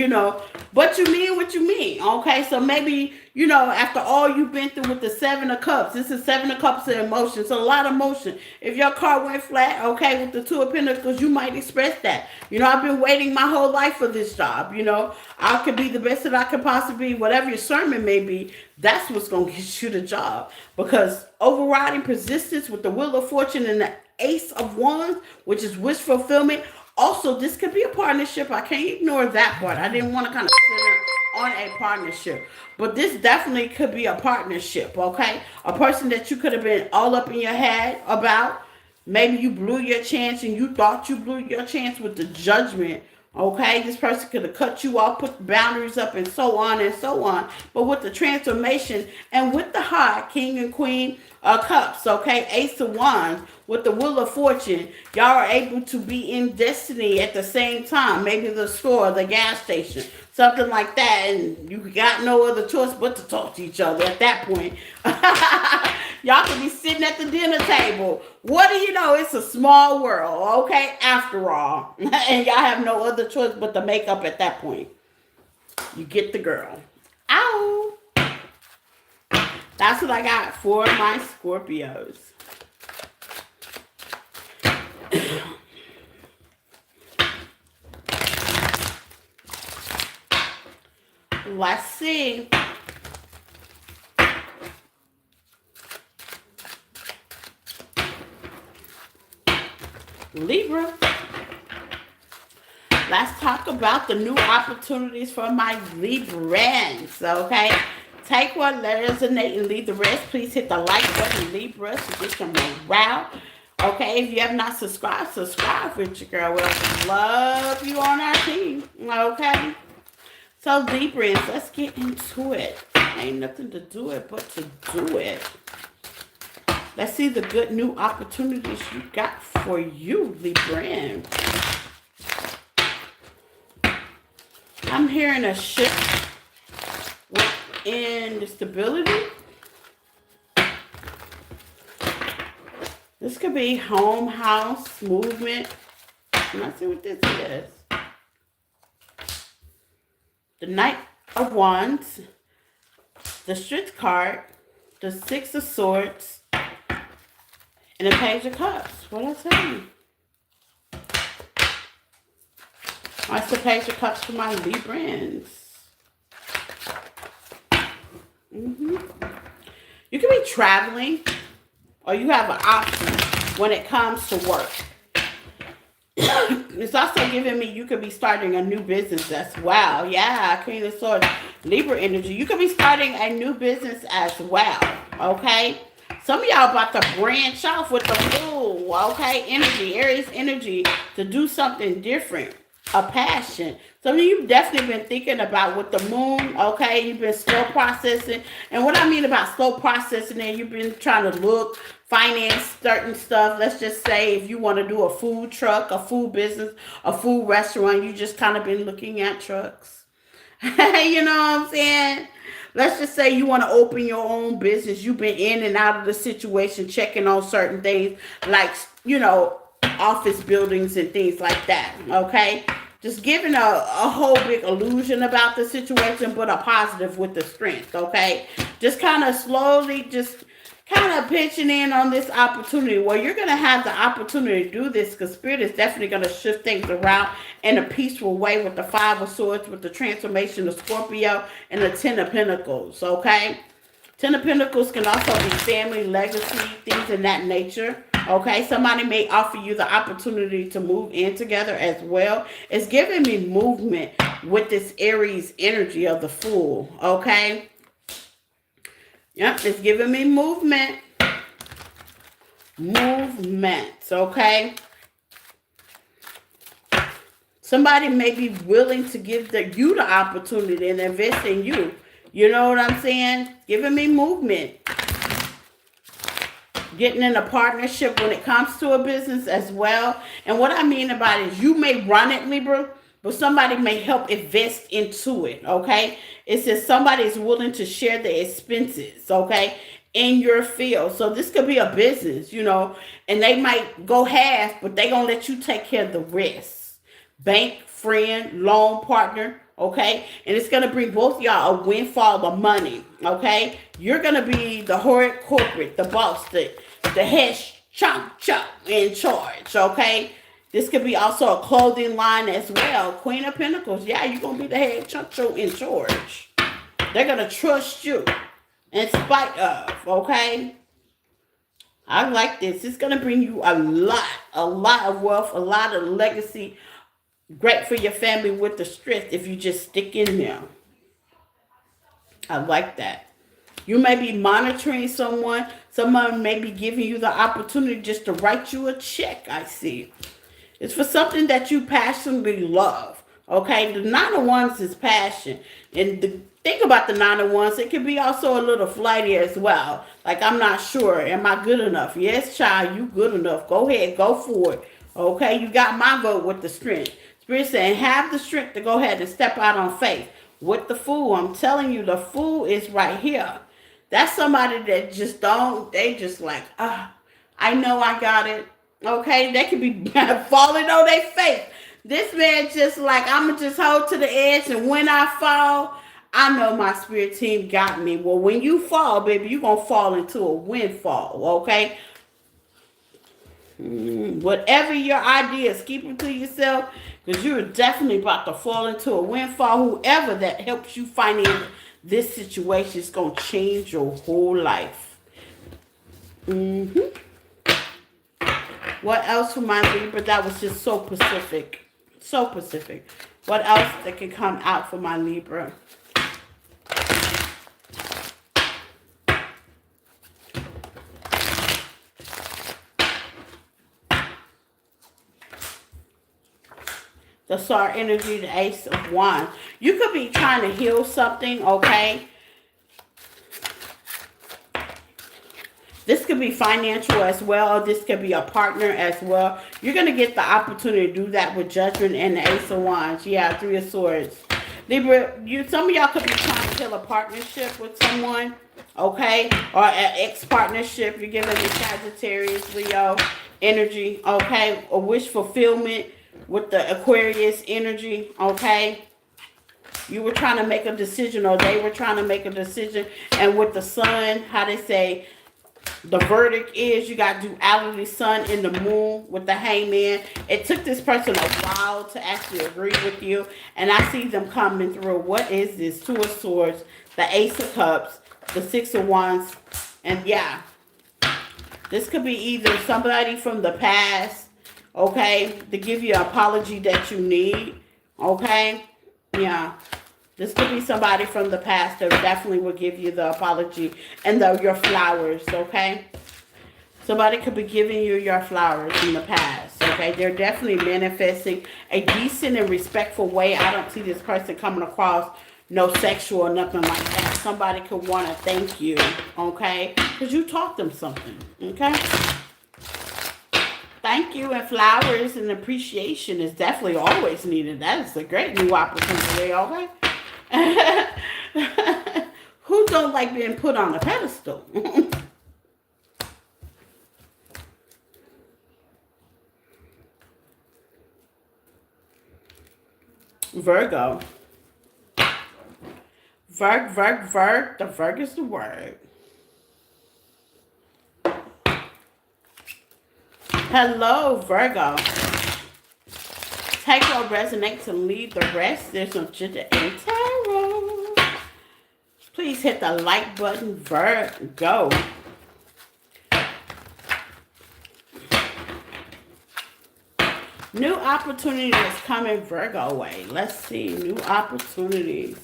But you mean what you mean, okay? So maybe, after all you've been through with the Seven of Cups, this is Seven of Cups of emotion. So a lot of emotion. If your car went flat, okay, with the Two of Pentacles, you might express that. I've been waiting my whole life for this job, I could be the best that I could possibly be, whatever your sermon may be, that's what's going to get you the job. Because overriding persistence with the Wheel of Fortune and the Ace of Wands, which is wish fulfillment. Also, this could be a partnership. I can't ignore that part. I didn't want to kind of center on a partnership. But this definitely could be a partnership, okay? A person that you could have been all up in your head about. Maybe you blew your chance and you thought you blew your chance with the Judgment. Okay, this person could have cut you off, put boundaries up, and so on and so on. But with the transformation and with the heart, King and Queen of Cups, okay, Ace of Wands, with the Wheel of Fortune, y'all are able to be in destiny at the same time. Maybe the store, the gas station, something like that, and you got no other choice but to talk to each other at that point. Y'all could be sitting at the dinner table. What do you know? It's a small world, okay? After all. And y'all have no other choice but to make up at that point. You get the girl. Ow! That's what I got for my Scorpios. Let's see. Libra. Let's talk about the new opportunities for my Librans, okay? Take what resonate and leave the rest. Please hit the like button, Libra, to get some morale. Okay, if you have not subscribed, subscribe with your girl. We'll love you on our team, okay? So, Librans, let's get into it. Ain't nothing to do it but to do it. Let's see the good new opportunities you got for you, Libran. I'm hearing a shift within the stability. This could be home, house, movement. Let's see what this is. The Knight of Wands, the Strength card, the Six of Swords, and the Page of Cups. What I tell you? What's the Page of Cups for my Librans? You can be traveling, or you have an option when it comes to work. It's also giving me you could be starting a new business as well. Yeah, Queen of Swords, Libra energy. You could be starting a new business as well. Okay? Some of y'all about to branch off with the Fool, okay? Energy, Aries energy, to do something different. A passion. Some of you definitely been thinking about with the Moon, okay? You've been slow processing. And what I mean about slow processing is you've been trying to look, finance certain stuff. Let's just say if you want to do a food truck, a food business, a food restaurant, you just kind of been looking at trucks. You know what I'm saying? Let's just say you want to open your own business. You've been in and out of the situation, checking on certain things like, office buildings and things like that, okay? Just giving a whole big illusion about the situation, but a positive with the strength, okay? Just kind of slowly, just kind of pitching in on this opportunity. Well, you're going to have the opportunity to do this because Spirit is definitely going to shift things around in a peaceful way with the Five of Swords, with the transformation of Scorpio, and the Ten of Pentacles, okay? Ten of Pentacles can also be family, legacy, things in that nature. Okay, somebody may offer you the opportunity to move in together as well. It's giving me movement with this Aries energy of the Fool. Okay. Yep, it's giving me movement. Movement. Okay. Somebody may be willing to give you the opportunity and invest in you. You know what I'm saying? Giving me movement. Getting in a partnership when it comes to a business as well. And what I mean about it is you may run it, Libra, but somebody may help invest into it, okay? It says somebody is willing to share the expenses, okay, in your field. So this could be a business, and they might go half, but they going to let you take care of the rest. Bank, friend, loan partner, okay? And it's going to bring both y'all a windfall of money, okay? You're going to be the horrid corporate, the boss, the head chop in charge, okay? This could be also a clothing line as well. Queen of Pentacles, yeah, you're going to be the head chop in charge. They're going to trust you in spite of, okay? I like this. It's going to bring you a lot of wealth, a lot of legacy. Great for your family with the strength if you just stick in there. I like that. You may be monitoring someone. Someone may be giving you the opportunity just to write you a check, I see. It's for something that you passionately love. Okay? The 9 of Wands is passion. And think about the 9 of Wands. It can be also a little flighty as well. Like, I'm not sure. Am I good enough? Yes, child, you good enough. Go ahead. Go for it. Okay? You got my vote with the strength. Spirit saying, have the strength to go ahead and step out on faith. With the Fool, I'm telling you, the Fool is right here. That's somebody that just they just like, I know I got it. Okay, they could be falling on their face. This man just like, I'm going to just hold to the edge, and when I fall, I know my spirit team got me. Well, when you fall, baby, you're going to fall into a windfall, okay? Whatever your ideas, keep it to yourself, because you're definitely about to fall into a windfall. Whoever that helps you finance this situation is going to change your whole life. What else for my Libra? That was just so Pacific. So Pacific. What else that can come out for my Libra? The Star energy, the Ace of Wands. You could be trying to heal something, okay? This could be financial as well. This could be a partner as well. You're going to get the opportunity to do that with Judgment and the Ace of Wands. Yeah, 3 of Swords. Libra, some of y'all could be trying to kill a partnership with someone, okay? Or an ex-partnership. You're giving me Sagittarius, Leo energy, okay? A wish fulfillment with the Aquarius energy, okay? You were trying to make a decision, or they were trying to make a decision. And with the Sun, how they say, the verdict is you got duality, Sun and the Moon with the Hangman. It took this person a while to actually agree with you. And I see them coming through. What is this? 2 of Swords, the Ace of Cups, the 6 of Wands. And yeah, this could be either somebody from the past, okay, to give you an apology that you need, okay? Yeah. This could be somebody from the past that definitely will give you the apology and your flowers, okay? Somebody could be giving you your flowers in the past, okay? They're definitely manifesting a decent and respectful way. I don't see this person coming across no sexual or nothing like that. Somebody could want to thank you, okay? Because you taught them something, okay? Thank you, and flowers and appreciation is definitely always needed. That is a great new opportunity, okay? Who don't like being put on a pedestal? Virgo. Virg. The Virg is the word. Hello, Virgo. Take what resonates and leave the rest. There's no gender and tarot. Please hit the like button, Virgo. New opportunity is coming Virgo way. Let's see. New opportunities.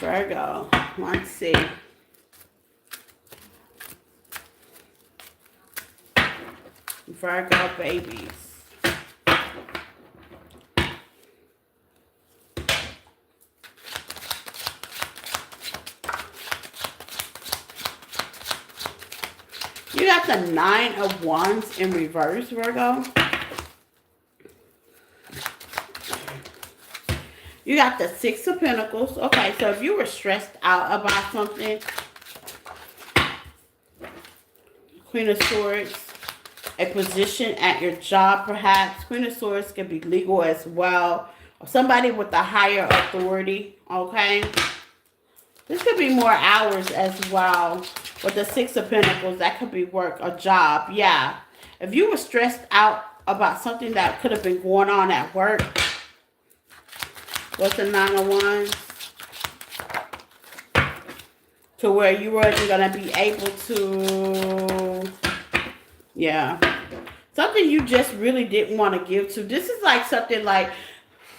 Virgo. Let's see. Virgo babies. You got the Nine of Wands in reverse, Virgo. You got the Six of Pentacles. Okay, so if you were stressed out about something, Queen of Swords, a position at your job perhaps. Queen of Swords can be legal as well. Somebody with a higher authority, okay? This could be more hours as well. With the Six of Pentacles, that could be work, a job, yeah. If you were stressed out about something that could have been going on at work, what's the Nine of Wands? To where you weren't going to be able to, yeah. Something you just really didn't want to give to. This is like something like,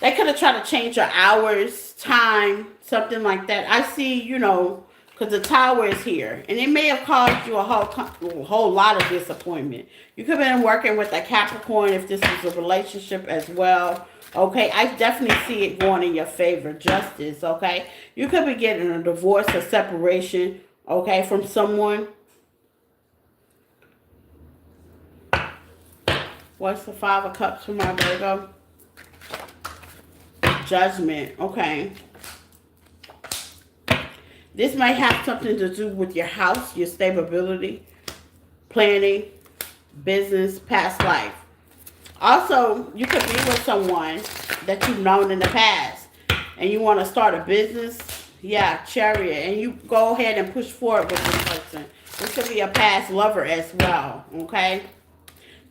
they could have tried to change your hours, time, something like that. I see, you know, because the Tower is here. And it may have caused you a whole lot of disappointment. You could have been working with a Capricorn if this was a relationship as well. Okay, I definitely see it going in your favor. Justice, okay? You could be getting a divorce or separation, okay, from someone. What's the Five of Cups for my Virgo? Judgment, okay. This might have something to do with your house, your stability, planning, business, past life. Also, you could be with someone that you've known in the past and you want to start a business. Yeah, Chariot. And you go ahead and push forward with this person. This could be a past lover as well, okay?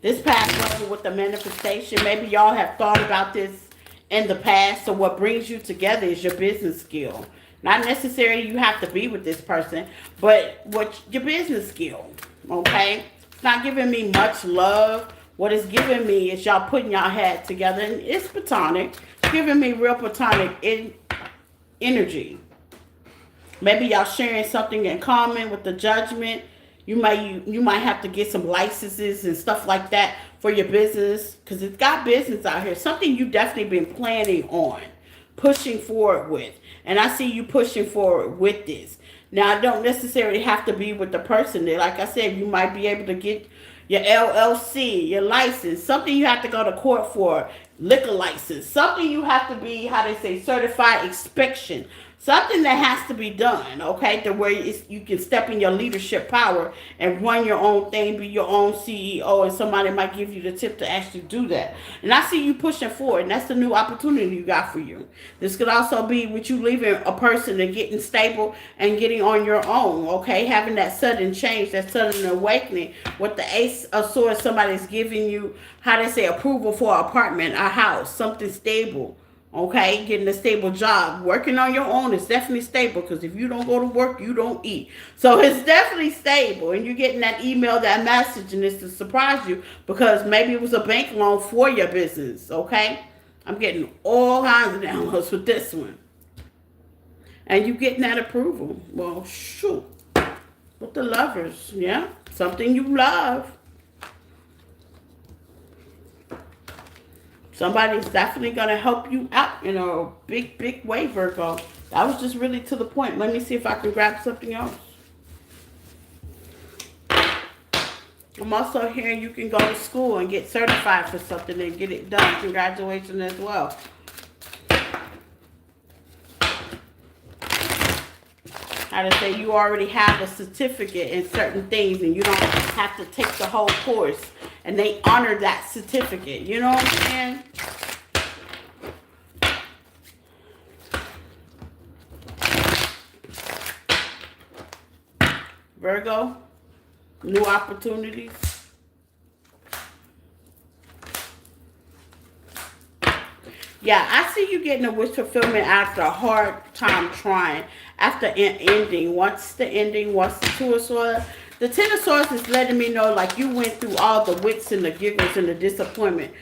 This past lover with the manifestation, maybe y'all have thought about this in the past. So what brings you together is your business skill. Not necessarily you have to be with this person, but what your business skill, okay? It's not giving me much love. What it's giving me is y'all putting y'all head together, and it's platonic. It's giving me real platonic energy. Maybe y'all sharing something in common with the Judgment. You might have to get some licenses and stuff like that for your business, because it's got business out here. Something you definitely been planning on, pushing forward with. And I see you pushing forward with this. Now, I don't necessarily have to be with the person there. Like I said, you might be able to get your LLC, your license, something you have to go to court for, liquor license, something you have to be, how they say, certified inspection. Something that has to be done, okay, to where you can step in your leadership power and run your own thing, be your own CEO, and somebody might give you the tip to actually do that. And I see you pushing forward, and that's the new opportunity you got for you. This could also be with you leaving a person and getting stable and getting on your own, okay, having that sudden change, that sudden awakening. With the Ace of Swords, somebody's giving you, how they say, approval for an apartment, a house, something stable. Okay, getting a stable job. Working on your own is definitely stable, because if you don't go to work, you don't eat. So it's definitely stable. And you're getting that email, that message, and it's to surprise you, because maybe it was a bank loan for your business. Okay, I'm getting all kinds of downloads with this one. And you getting that approval. Well, shoot. With the Lovers, yeah. Something you love. Somebody's definitely going to help you out in a big, big way, Virgo. That was just really to the point. Let me see if I can grab something else. I'm also hearing you can go to school and get certified for something and get it done. Congratulations as well. How to say, you already have a certificate in certain things and you don't have to take the whole course. And they honor that certificate. You know what I'm saying? Virgo, new opportunities. Yeah, I see you getting a wish fulfillment after a hard time trying. After an ending. Once the ending, once the Two of Swords. The Ten of Swords is letting me know, like, you went through all the wits and the giggles and the disappointment.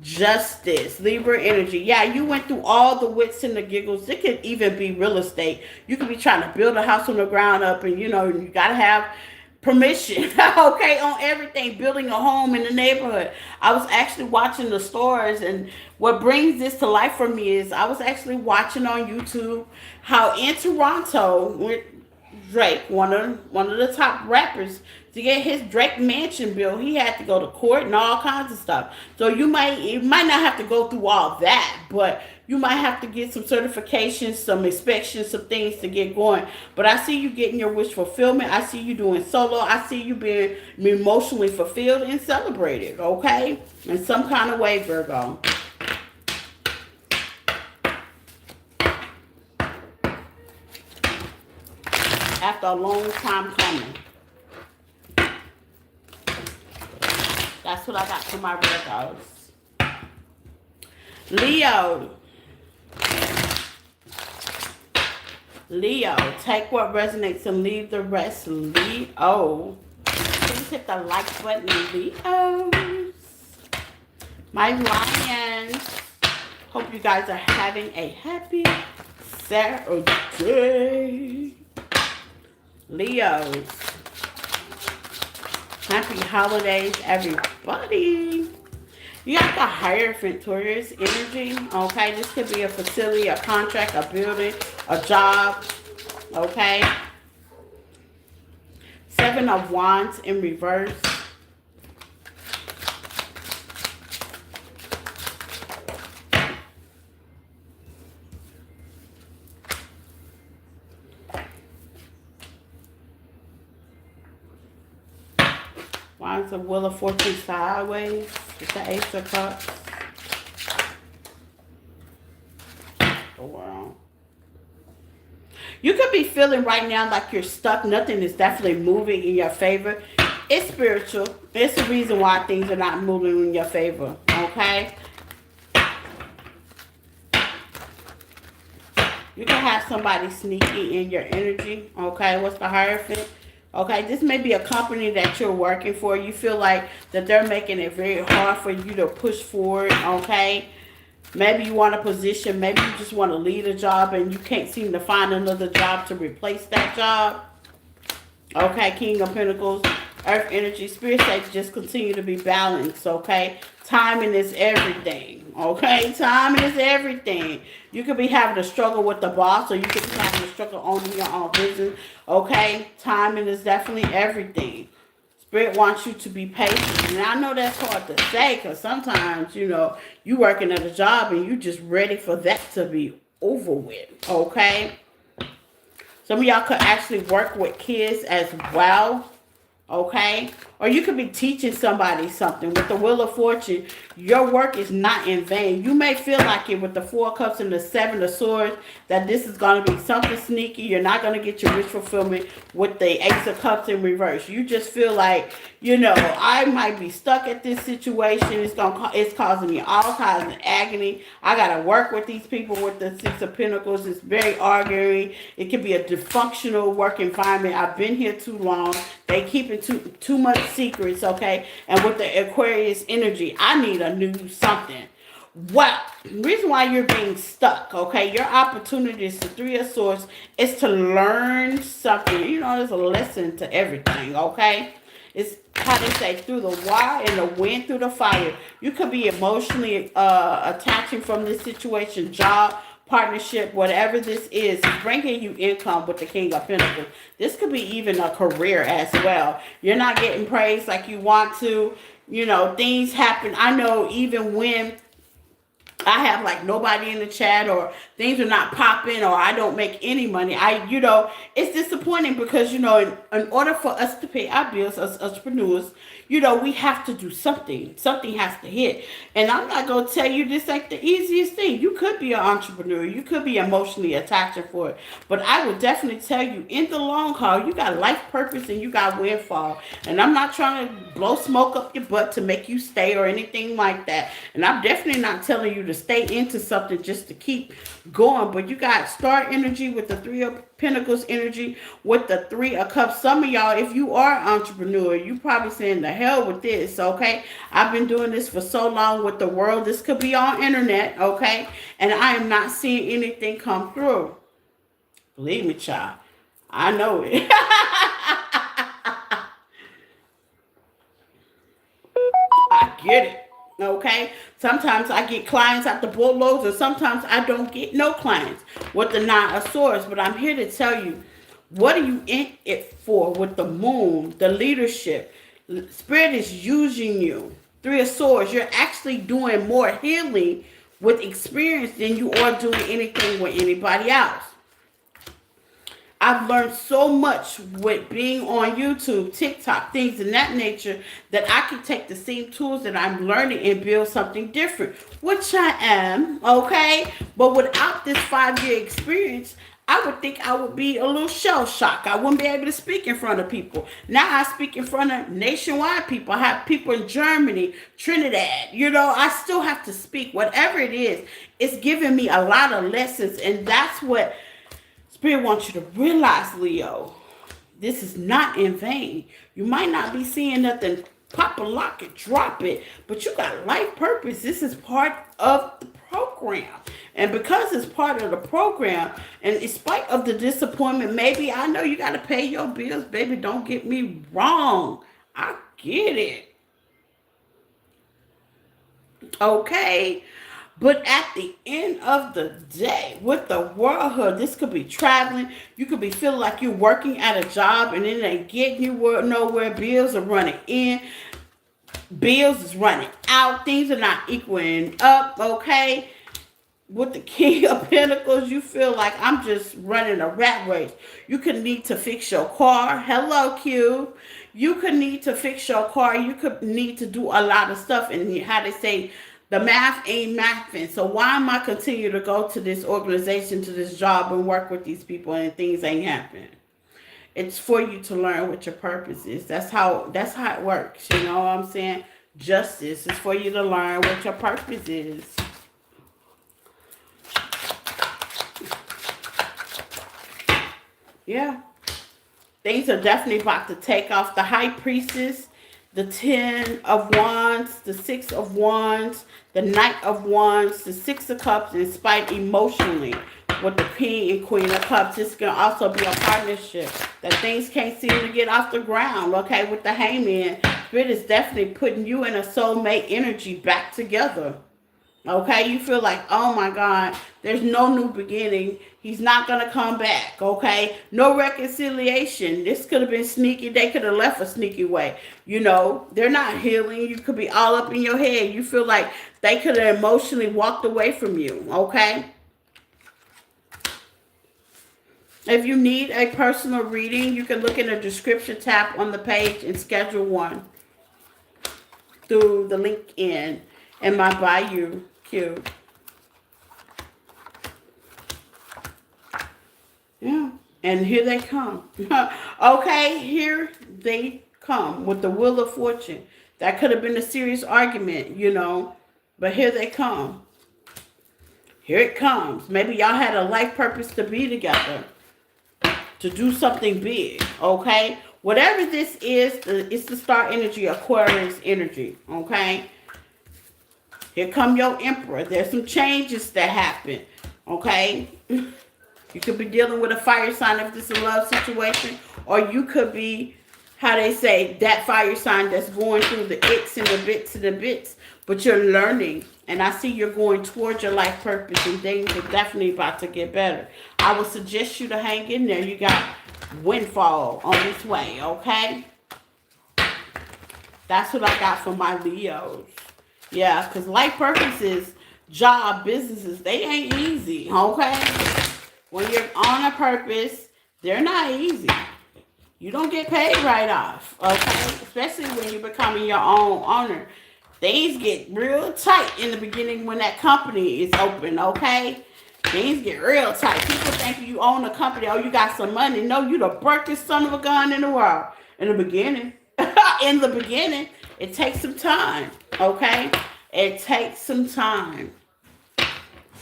Justice, Libra energy. Yeah, you went through all the wits and the giggles. It could even be real estate. You could be trying to build a house from the ground up, and, you know, you got to have permission, okay, on everything, building a home in the neighborhood. I was actually watching the stores, and what brings this to life for me is I was actually watching on YouTube how in Toronto, with Drake, one of the top rappers, to get his Drake mansion built, he had to go to court and all kinds of stuff. So you might not have to go through all that, but you might have to get some certifications, some inspections, some things to get going. But I see you getting your wish fulfillment. I see you doing solo. I see you being emotionally fulfilled and celebrated, okay? In some kind of way, Virgo. After a long time coming. That's what I got for my Virgos. Leo. Leo, take what resonates and leave the rest. Leo. Please hit the like button, Leos. My lions. Hope you guys are having a happy Saturday. Leos. Happy holidays, everybody. You got the Hierophant Taurus energy, okay? This could be a facility, a contract, a building, a job, okay? Seven of Wands in reverse. Wands of Wheel of Fortune sideways with the Ace of Cups. Oh, wow. You could be feeling right now like you're stuck. Nothing is definitely moving in your favor. It's spiritual. It's the reason why things are not moving in your favor. Okay? You can have somebody sneaky in your energy. Okay? What's the Hierophant? Okay, this may be a company that you're working for. You feel like that they're making it very hard for you to push forward, okay? Maybe you want a position. Maybe you just want to lead a job and you can't seem to find another job to replace that job. Okay, King of Pentacles, Earth energy, Spirit say just continue to be balanced, okay? Timing is everything, okay? Timing is everything. You could be having a struggle with the boss, or you could be having a struggle owning your own business, okay? Timing is definitely everything. Spirit wants you to be patient. And I know that's hard to say because sometimes, you know, you working at a job and you just ready for that to be over with, okay? Some of y'all could actually work with kids as well, okay? Or you could be teaching somebody something. With the Wheel of Fortune, your work is not in vain. You may feel like it with the Four of Cups and the Seven of Swords, that this is going to be something sneaky. You're not going to get your wish fulfillment with the Ace of Cups in reverse. You just feel like, you know, I might be stuck at this situation. It's causing me all kinds of agony. I got to work with these people with the Six of Pentacles. It's very arguing. It can be a dysfunctional work environment. I've been here too long. They keeping too much secrets, okay? And with the Aquarius energy, I need a new something. Well, the reason why you're being stuck, okay? Your opportunity is the Three of Swords is to learn something. You know, there's a lesson to everything, okay? It's how they say, through the wire and the wind through the fire. You could be emotionally attaching from this situation, job, partnership, whatever this is bringing you income with the King of Pentacles. This could be even a career as well. You're not getting praised like you want to. You know, things happen. I know even when I have like nobody in the chat, or things are not popping, or I don't make any money, you know, it's disappointing because, you know, in order for us to pay our bills as entrepreneurs, you know, we have to do something. Something has to hit. And I'm not going to tell you this like the easiest thing. You could be an entrepreneur. You could be emotionally attaching for it. But I would definitely tell you, in the long haul, you got life purpose and you got windfall. And I'm not trying to blow smoke up your butt to make you stay or anything like that. And I'm definitely not telling you to stay into something just to keep going. But you got star energy with the Three of Pentacles energy with the Three of Cups. Some of y'all, if you are an entrepreneur, you probably saying the hell with this, okay? I've been doing this for so long with the world. This could be on internet, okay? And I am not seeing anything come through. Believe me, child. I know it. get it. Okay? Sometimes I get clients at the boatloads, and sometimes I don't get no clients with the Nine of Swords. But I'm here to tell you, what are you in it for with the moon, the leadership? Spirit is using you. Three of Swords. You're actually doing more healing with experience than you are doing anything with anybody else. I've learned so much with being on YouTube, TikTok, things in that nature, that I can take the same tools that I'm learning and build something different, which I am, okay? But without this 5-year experience, I would think I would be a little shell shocked. I wouldn't be able to speak in front of people. Now I speak in front of nationwide people. I have people in Germany, Trinidad. You know, I still have to speak. Whatever it is, it's giving me a lot of lessons, and that's what Spirit wants you to realize, Leo. This is not in vain. You might not be seeing nothing pop a lock and drop it, but you got life purpose. This is part of the program. And because it's part of the program, and in spite of the disappointment, maybe I know you got to pay your bills, baby. Don't get me wrong. I get it. Okay? But at the end of the day, with the worldhood, this could be traveling. You could be feeling like you're working at a job and it ain't getting you nowhere. Bills are running in. Bills is running out. Things are not equaling up, okay? With the King of Pentacles, you feel like I'm just running a rat race. You could need to fix your car. Hello, Q. You could need to fix your car. You could need to do a lot of stuff. And how they say, the math ain't mathing. So why am I continue to go to this organization, to this job, and work with these people, and things ain't happening? It's for you to learn what your purpose is. That's how it works. You know what I'm saying? Justice is for you to learn what your purpose is. Yeah. Things are definitely about to take off. The High Priestess, the 10 of Wands, the 6 of Wands, the Knight of Wands, the 6 of Cups, in spite emotionally with the King and Queen of Cups. This can also be a partnership that things can't seem to get off the ground, okay, with the Hangman. Spirit is definitely putting you and a soulmate energy back together. Okay, you feel like, oh my God, there's no new beginning. He's not going to come back, okay? No reconciliation. This could have been sneaky. They could have left a sneaky way. You know, they're not healing. You could be all up in your head. You feel like they could have emotionally walked away from you, okay? If you need a personal reading, you can look in the description tab on the page and schedule one through the link in my bio. Cute. Yeah. And here they come. Okay, here they come with the Wheel of Fortune. That could have been a serious argument, you know. But here they come. Here it comes. Maybe y'all had a life purpose to be together. To do something big. Okay? Whatever this is, it's the star energy, Aquarius energy. Okay? Here come your Emperor. There's some changes that happen. Okay? You could be dealing with a fire sign if this is a love situation. Or you could be, how they say, that fire sign that's going through the icks and the bits and the bits. But you're learning. And I see you're going towards your life purpose. And things are definitely about to get better. I would suggest you to hang in there. You got windfall on this way. Okay? That's what I got for my Leos. Yeah, because life purposes, job, businesses, they ain't easy, okay? When you're on a purpose, they're not easy. You don't get paid right off, okay? Especially when you're becoming your own owner. Things get real tight in the beginning when that company is open, okay? Things get real tight. People think you own a company, oh, you got some money. No, you the brokest son of a gun in the world. In the beginning. In the beginning. It takes some time, okay? It takes some time.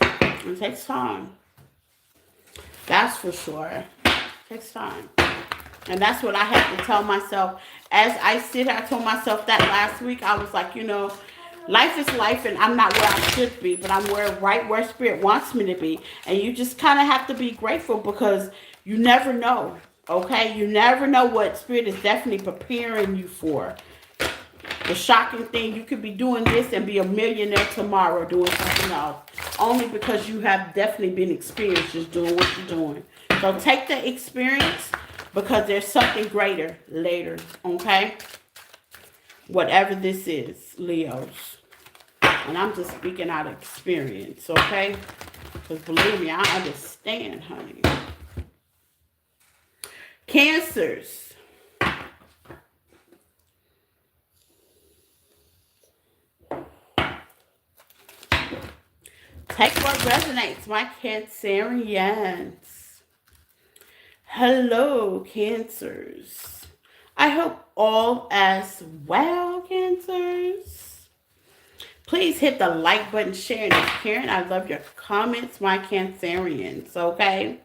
It takes time. That's for sure. It takes time. And that's what I have to tell myself. As I sit here, I told myself that last week. I was like, you know, life is life and I'm not where I should be, but I'm right where Spirit wants me to be. And you just kind of have to be grateful because you never know, okay? You never know what Spirit is definitely preparing you for. The shocking thing, you could be doing this and be a millionaire tomorrow doing something else. Only because you have definitely been experienced just doing what you're doing. So take the experience because there's something greater later, okay? Whatever this is, Leos. And I'm just speaking out of experience, okay? Because believe me, I understand, honey. Cancers. Take what resonates, my Cancerians. Hello, Cancers. I hope all as well, Cancers. Please hit the like button, share, and Karen. I love your comments, my Cancerians, okay?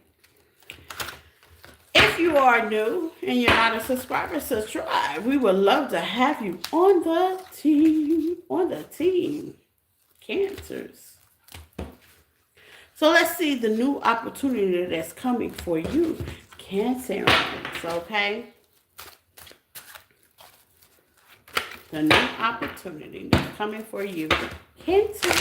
If you are new and you're not a subscriber, subscribe. We would love to have you on the team, Cancers. So let's see the new opportunity that's coming for you, Cancerians, okay? The new opportunity that's coming for you, Cancer.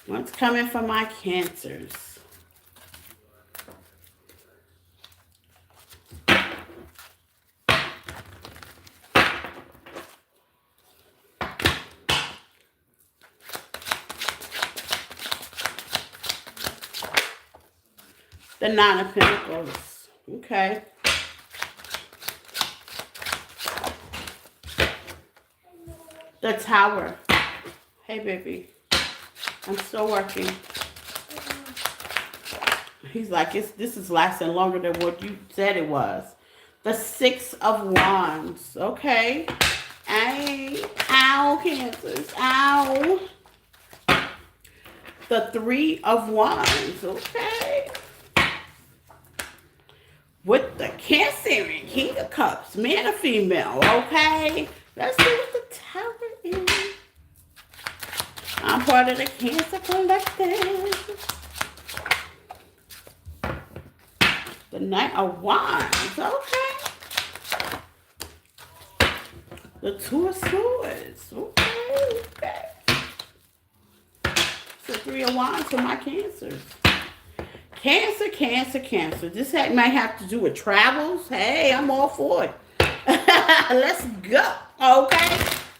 What's coming for my Cancers? The Nine of Pentacles. Okay. The Tower. Hey, baby. I'm still working. He's like, this is lasting longer than what you said it was. The Six of Wands. Okay. Ow, Cancers. Ow. The Three of Wands. Okay. With the Cancerian King of Cups, man or female, okay? Let's see what the Tower is. I'm part of the Cancer Collective. The Knight of Wands, okay? The Two of Swords, okay. It's the Three of Wands for my Cancers. Cancer, Cancer, Cancer. This might have to do with travels. Hey, I'm all for it. Let's go. Okay.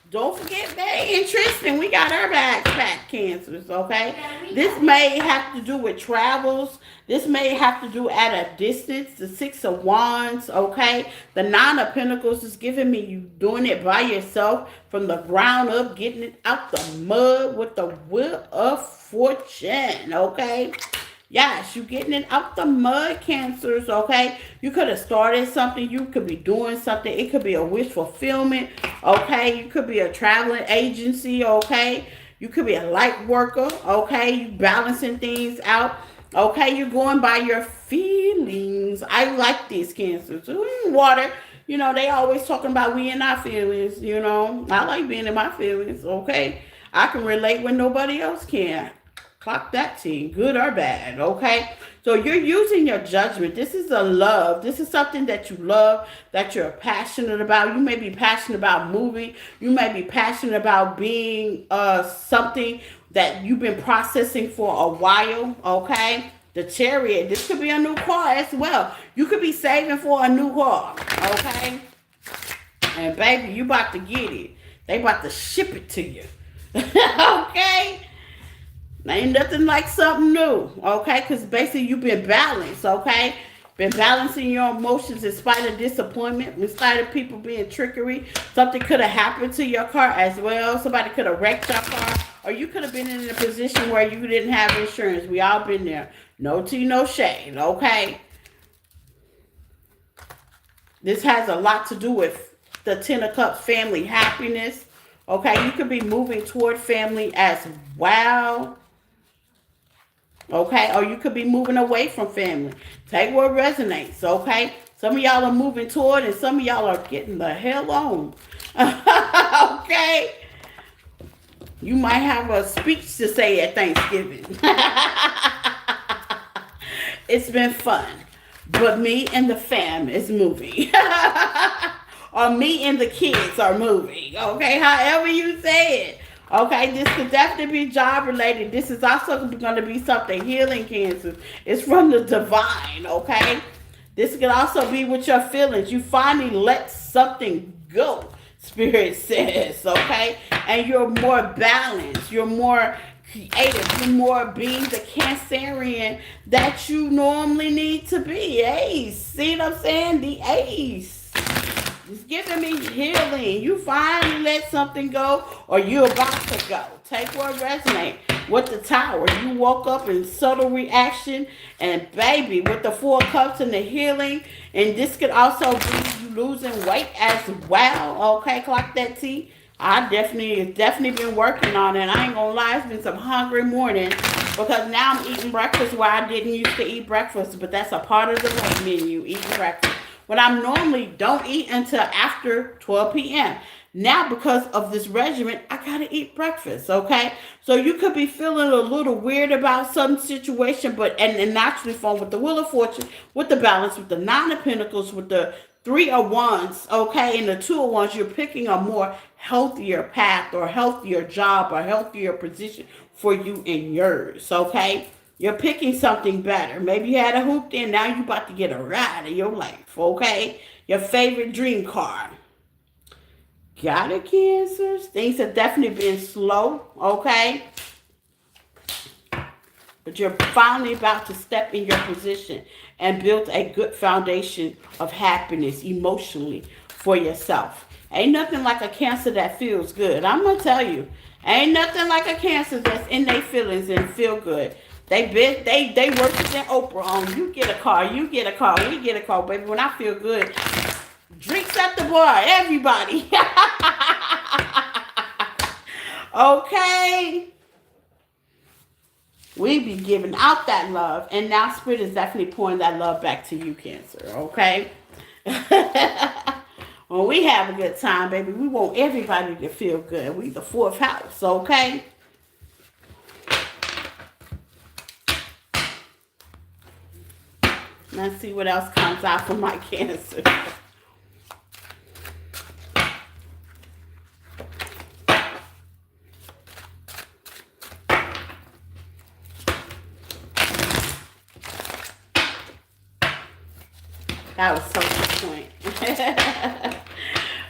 Don't forget their interest, and we got our bags back, Cancers. Okay. This may have to do with travels. This may have to do at a distance. The Six of Wands. Okay. The Nine of Pentacles is giving me you doing it by yourself from the ground up, getting it out the mud with the Wheel of Fortune. Okay. Yes, you getting it out the mud, Cancers, okay? You could have started something. You could be doing something. It could be a wish fulfillment, okay? You could be a traveling agency, okay? You could be a light worker, okay? You balancing things out, okay? You're going by your feelings. I like these, Cancers. Water, you know, they always talking about we in our feelings, you know. I like being in my feelings, okay? I can relate when nobody else can. Clock that, team, good or bad, okay? So you're using your judgment. This is a love. This is something that you love, that you're passionate about. You may be passionate about moving. You may be passionate about being something that you've been processing for a while, okay? The Chariot. This could be a new car as well. You could be saving for a new car, okay? And baby, you about to get it. They about to ship it to you, okay? Ain't nothing like something new, okay? Because basically you've been balanced, okay? Been balancing your emotions in spite of disappointment, in spite of people being trickery. Something could have happened to your car as well. Somebody could have wrecked your car. Or you could have been in a position where you didn't have insurance. We all been there. No tea, no shade, okay? This has a lot to do with the Ten of Cups, family happiness, okay? You could be moving toward family as well. Okay, or you could be moving away from family. Take what resonates, okay? Some of y'all are moving toward and some of y'all are getting the hell on. Okay? You might have a speech to say at Thanksgiving. It's been fun. But me and the fam is moving. or me and the kids are moving. Okay, however you say it. Okay, this could definitely be job related. This is also going to be something healing, Cancer. It's from the divine. Okay, this could also be with your feelings. You finally let something go, Spirit says. Okay, and you're more balanced. You're more creative. You're more being the Cancerian that you normally need to be. Ace. See what I'm saying? The ace. It's giving me healing. You finally let something go, or you're about to go. Take what resonate. With the Tower, you woke up in subtle reaction, and baby, with the Four Cups and the healing, and this could also be you losing weight as well. Okay, clock that T. I definitely been working on it. I ain't gonna lie, it's been some hungry morning because now I'm eating breakfast where I didn't used to eat breakfast, but that's a part of the weight menu, eating breakfast. When I normally don't eat until after 12 p.m. Now, because of this regimen, I gotta eat breakfast, okay? So you could be feeling a little weird about some situation, but and naturally fall with the Wheel of Fortune, with the balance, with the Nine of Pentacles, with the Three of Wands, okay, and the Two of Wands, you're picking a more healthier path or healthier job or healthier position for you and yours, okay? You're picking something better. Maybe you had a hooped in, now you're about to get a ride in your life, okay? Your favorite dream car. Got it, Cancers? Things have definitely been slow, okay? But you're finally about to step in your position and build a good foundation of happiness emotionally for yourself. Ain't nothing like a Cancer that feels good. I'm going to tell you. Ain't nothing like a Cancer that's in their feelings and feel good. They worse than Oprah on you get a car, we get a car, baby. When I feel good, drinks at the bar, everybody. Okay. We be giving out that love, and now Spirit is definitely pouring that love back to you, Cancer, okay? When we have a good time, baby, we want everybody to feel good. We the fourth house, okay? Let's see what else comes out for my Cancer. That was so good point.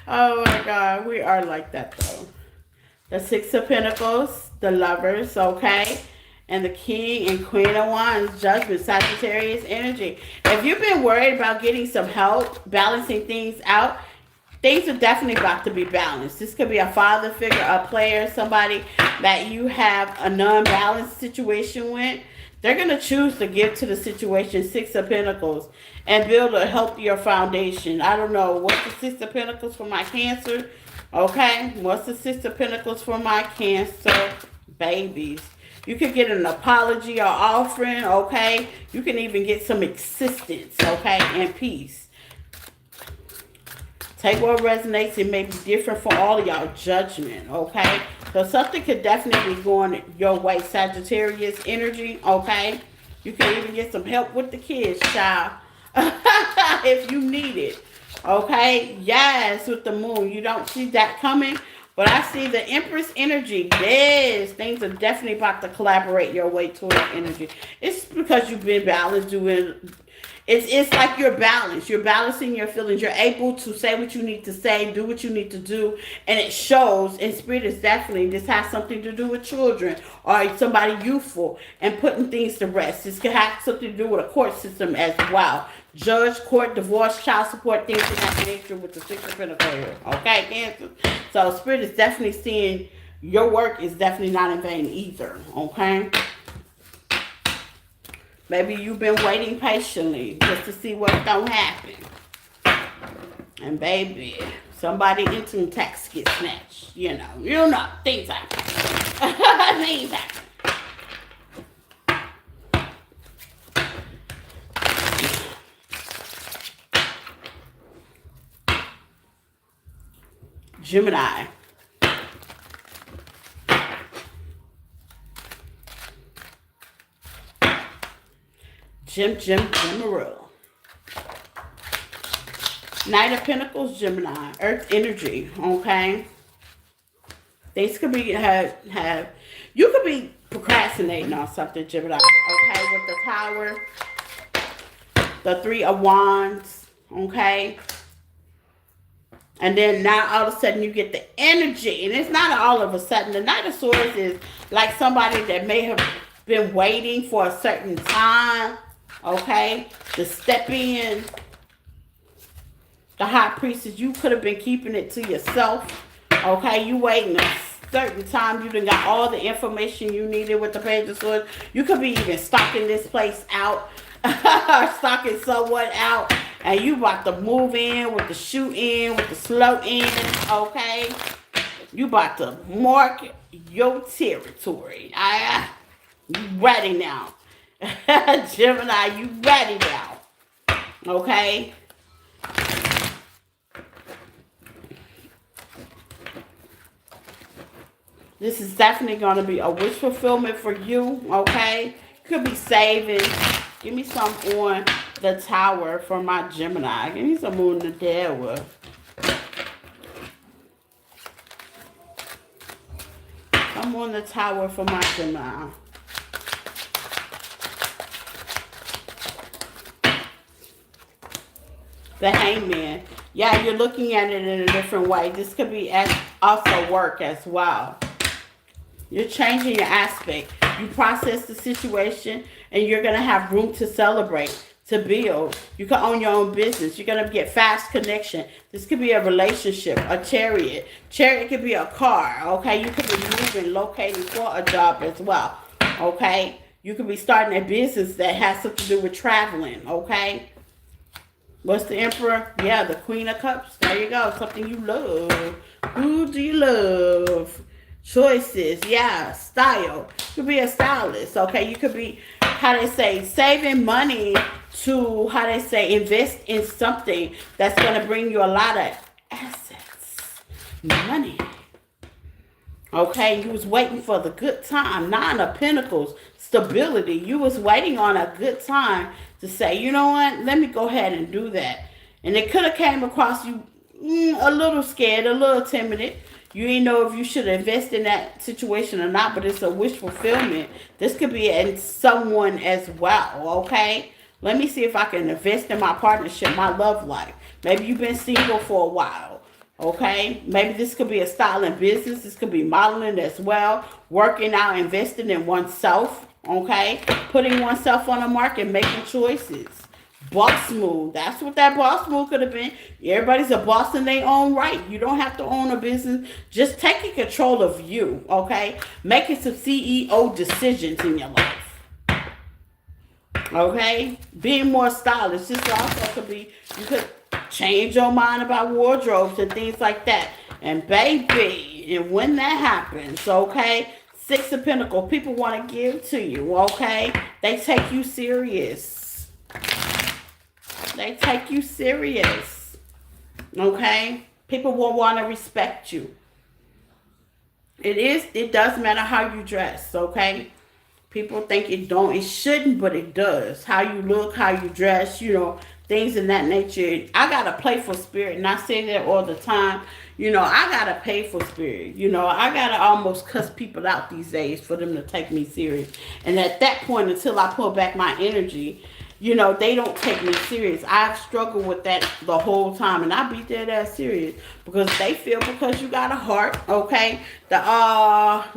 Oh my God, we are like that though. The Six of Pentacles, the Lovers, okay? And the King and Queen of Wands, Judgment, Sagittarius energy. If you've been worried about getting some help, balancing things out, things are definitely about to be balanced. This could be a father figure, a player, somebody that you have a non-balanced situation with. They're going to choose to give to the situation Six of Pentacles and build a healthier foundation. I don't know. What's the Six of Pentacles for my Cancer? Okay. What's the Six of Pentacles for my Cancer babies? You could get an apology or offering, okay? You can even get some assistance, okay, and peace. Take what resonates. It may be different for all of y'all. Judgment, okay? So something could definitely be going your way. Sagittarius energy, okay? You can even get some help with the kids, child. If you need it, okay? Yes, with the moon. You don't see that coming. But I see the Empress energy. Yes, things are definitely about to collaborate your way towards energy. It's because you've been balanced doing. It's like you're balanced. You're balancing your feelings. You're able to say what you need to say, do what you need to do, and it shows. And Spirit is definitely, this has something to do with children or somebody youthful and putting things to rest. This could have something to do with a court system as well. Judge, court, divorce, child support, things of that nature with the Six of Pentacles here. Okay, Cancer? So Spirit is definitely seeing your work is definitely not in vain either. Okay? Maybe you've been waiting patiently just to see what's going to happen. And baby, somebody income tax gets snatched. You know, things happen. Things happen. Gemini. Gemaroo. Knight of Pentacles, Gemini, Earth energy, okay? Things could be, you could be procrastinating on something, Gemini, okay? With the Tower, the Three of Wands, okay? And then now all of a sudden you get the energy. And it's not all of a sudden. The Knight of Swords is like somebody that may have been waiting for a certain time, okay, to step in. The High Priestess, you could have been keeping it to yourself, okay? You waiting a certain time. You done got all the information you needed with the Page of Swords. You could be even stalking this place out, or stalking someone out. And you about to move in with the shoe in, with the slow in, okay? You about to mark your territory. You ready now. Gemini, you ready now. Okay? This is definitely going to be a wish fulfillment for you, okay? Could be saving. Give me some on the Tower for my Gemini. Give me some on the Tower. I'm on the Tower for my Gemini. The Hangman. Yeah, you're looking at it in a different way. This could be also work as well. You're changing your aspect. You process the situation and you're going to have room to celebrate, to build. You can own your own business. You're going to get fast connection. This could be a relationship, a chariot. Chariot could be a car, okay? You could be moving, locating for a job as well, okay? You could be starting a business that has something to do with traveling, okay? What's the Emperor? Yeah, the Queen of Cups. There you go. Something you love. Who do you love? Choices. Yeah, style. You could be a stylist, okay? You could be, how they say, saving money to, how they say, invest in something that's going to bring you a lot of assets. Money. Okay, you was waiting for the good time. Nine of Pentacles. Stability. You was waiting on a good time to say, you know what, let me go ahead and do that. And it could have came across you a little scared, a little timid. You didn't know if you should invest in that situation or not, but it's a wish fulfillment. This could be in someone as well, okay? Let me see if I can invest in my partnership, my love life. Maybe you've been single for a while, okay? Maybe this could be a styling business. This could be modeling as well, working out, investing in oneself, okay? Putting oneself on the market, making choices. Boss move. That's what that boss move could have been. Everybody's a boss in their own right. You don't have to own a business. Just taking control of you, okay? Making some CEO decisions in your life. Okay? Being more stylish. This also could be, you could change your mind about wardrobes and things like that. And baby, and when that happens, okay? Six of Pentacles. People want to give to you, okay? They take you serious. They take you serious. Okay? People will want to respect you. It does matter how you dress, okay? People think it don't, it shouldn't, but it does. How you look, how you dress, you know, things in that nature. I got a playful spirit, and I say that all the time. You know, I got a playful spirit. You know, I got to almost cuss people out these days for them to take me serious. And at that point, until I pull back my energy, you know, they don't take me serious. I've struggled with that the whole time, and I be dead ass serious because they feel because you got a heart, okay?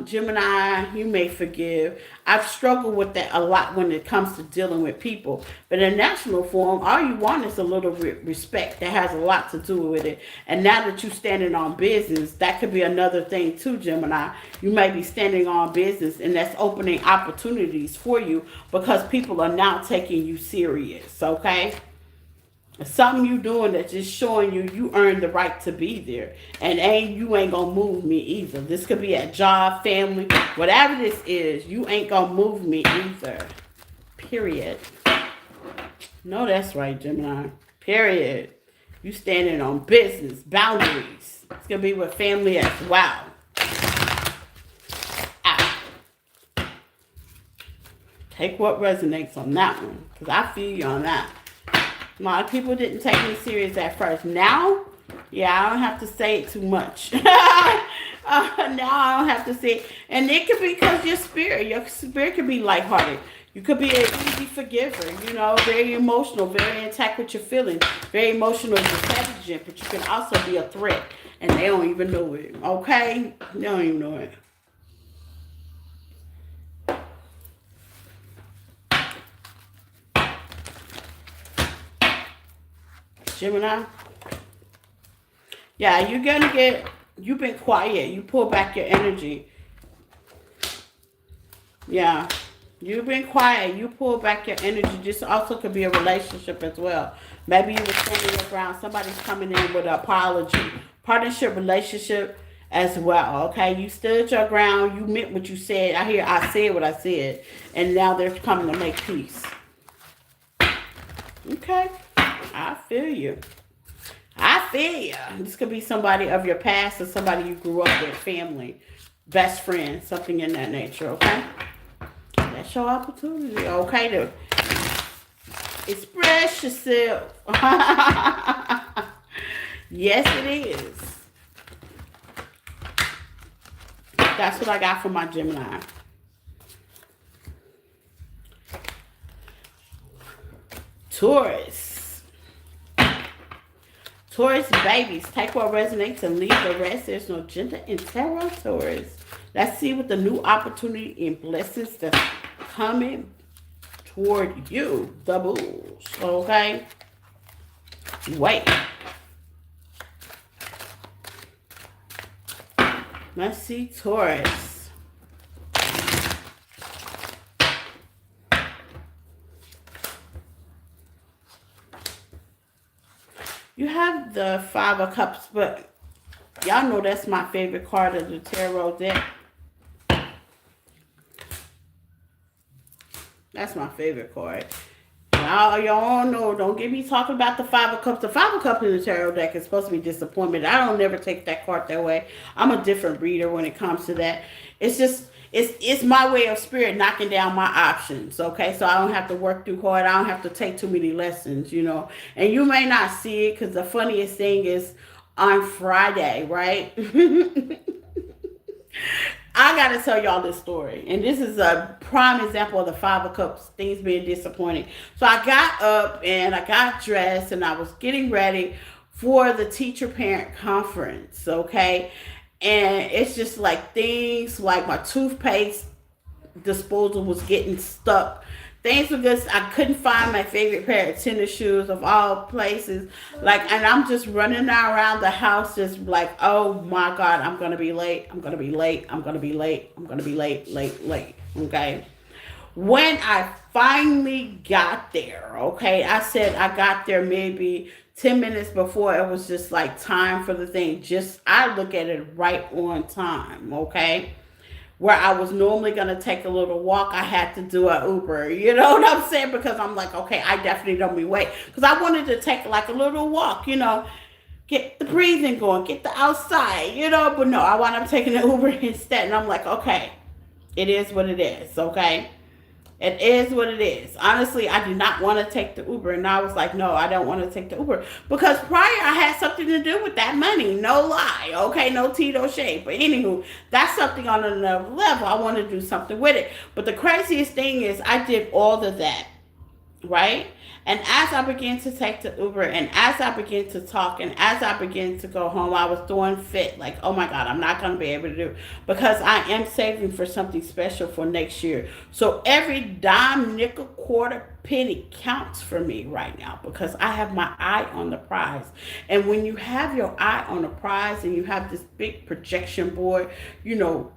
Gemini, you may forgive. I've struggled with that a lot when it comes to dealing with people. But in national form, all you want is a little respect. That has a lot to do with it. And now that you're standing on business, that could be another thing too, Gemini. You may be standing on business, and that's opening opportunities for you because people are now taking you serious, okay? Something you doing that's just showing you earned the right to be there. And you ain't gonna move me either. This could be a job, family, whatever this is, you ain't gonna move me either. Period. No, that's right, Gemini. Period. You standing on business, boundaries. It's gonna be with family as well. Take what resonates on that one, because I feel you on that. A lot of people didn't take me serious at first. Now, yeah, I don't have to say it too much. Now I don't have to say it. And it could be because your spirit could be lighthearted. You could be an easy forgiver, very emotional, very intact with your feelings, very emotional and intelligent, but you can also be a threat. And they don't even know it, okay? They don't even know it. Gemini? Yeah, you've been quiet. You pull back your energy. Yeah. You've been quiet. You pull back your energy. This also could be a relationship as well. Maybe you were standing your ground. Somebody's coming in with an apology. Partnership, relationship as well. Okay, you stood your ground. You meant what you said. I said what I said, and now they're coming to make peace. Okay, I feel you. I feel you. This could be somebody of your past or somebody you grew up with, family, best friend, something in that nature. Okay. That's your opportunity, okay, to express yourself. Yes, it is. That's what I got from my Gemini. Taurus. Taurus babies. Take what resonates and leave the rest. There's no gender in tarot, Taurus. Let's see what the new opportunity and blessings that's coming toward you. The bulls. Okay? Wait. Let's see, Taurus. You have the Five of Cups, but y'all know that's my favorite card of the tarot deck. That's my favorite card. Y'all know, don't get me talking about the Five of Cups. The Five of Cups in the tarot deck is supposed to be disappointment. I don't never take that card that way. I'm a different reader when it comes to that. It's just, it's my way of spirit knocking down my options, okay? So I don't have to work too hard. I don't have to take too many lessons, And you may not see it because the funniest thing is on Friday, right? I got to tell y'all this story. And this is a prime example of the Five of Cups, things being disappointing. So I got up and I got dressed and I was getting ready for the teacher parent conference, okay? And it's just like things like my toothpaste disposal was getting stuck. Things were just, I couldn't find my favorite pair of tennis shoes of all places. And I'm just running around the house just like, oh my God, I'm going to be late. I'm going to be late. I'm going to be late. I'm going to be late. Okay. When I finally got there, okay, I said I got there maybe 10 minutes before it was just like time for the thing. I look at it right on time, okay? Where I was normally going to take a little walk, I had to do an Uber. You know what I'm saying? Because I'm like, okay, I definitely don't be wait. Because I wanted to take like a little walk, get the breathing going, get the outside, But no, I wound up taking the Uber instead. And I'm like, okay, it is what it is, okay? It is what it is. Honestly, I did not want to take the Uber. And I was like, no, I don't want to take the Uber. Because prior, I had something to do with that money. No lie. Okay, no tea, no shade. But anywho, that's something on another level. I want to do something with it. But the craziest thing is I did all of that. Right? And as I began to take the Uber and as I began to talk and as I began to go home, I was throwing fit like, oh my God, I'm not going to be able to do it because I am saving for something special for next year. So every dime, nickel, quarter, penny counts for me right now because I have my eye on the prize. And when you have your eye on the prize and you have this big projection board,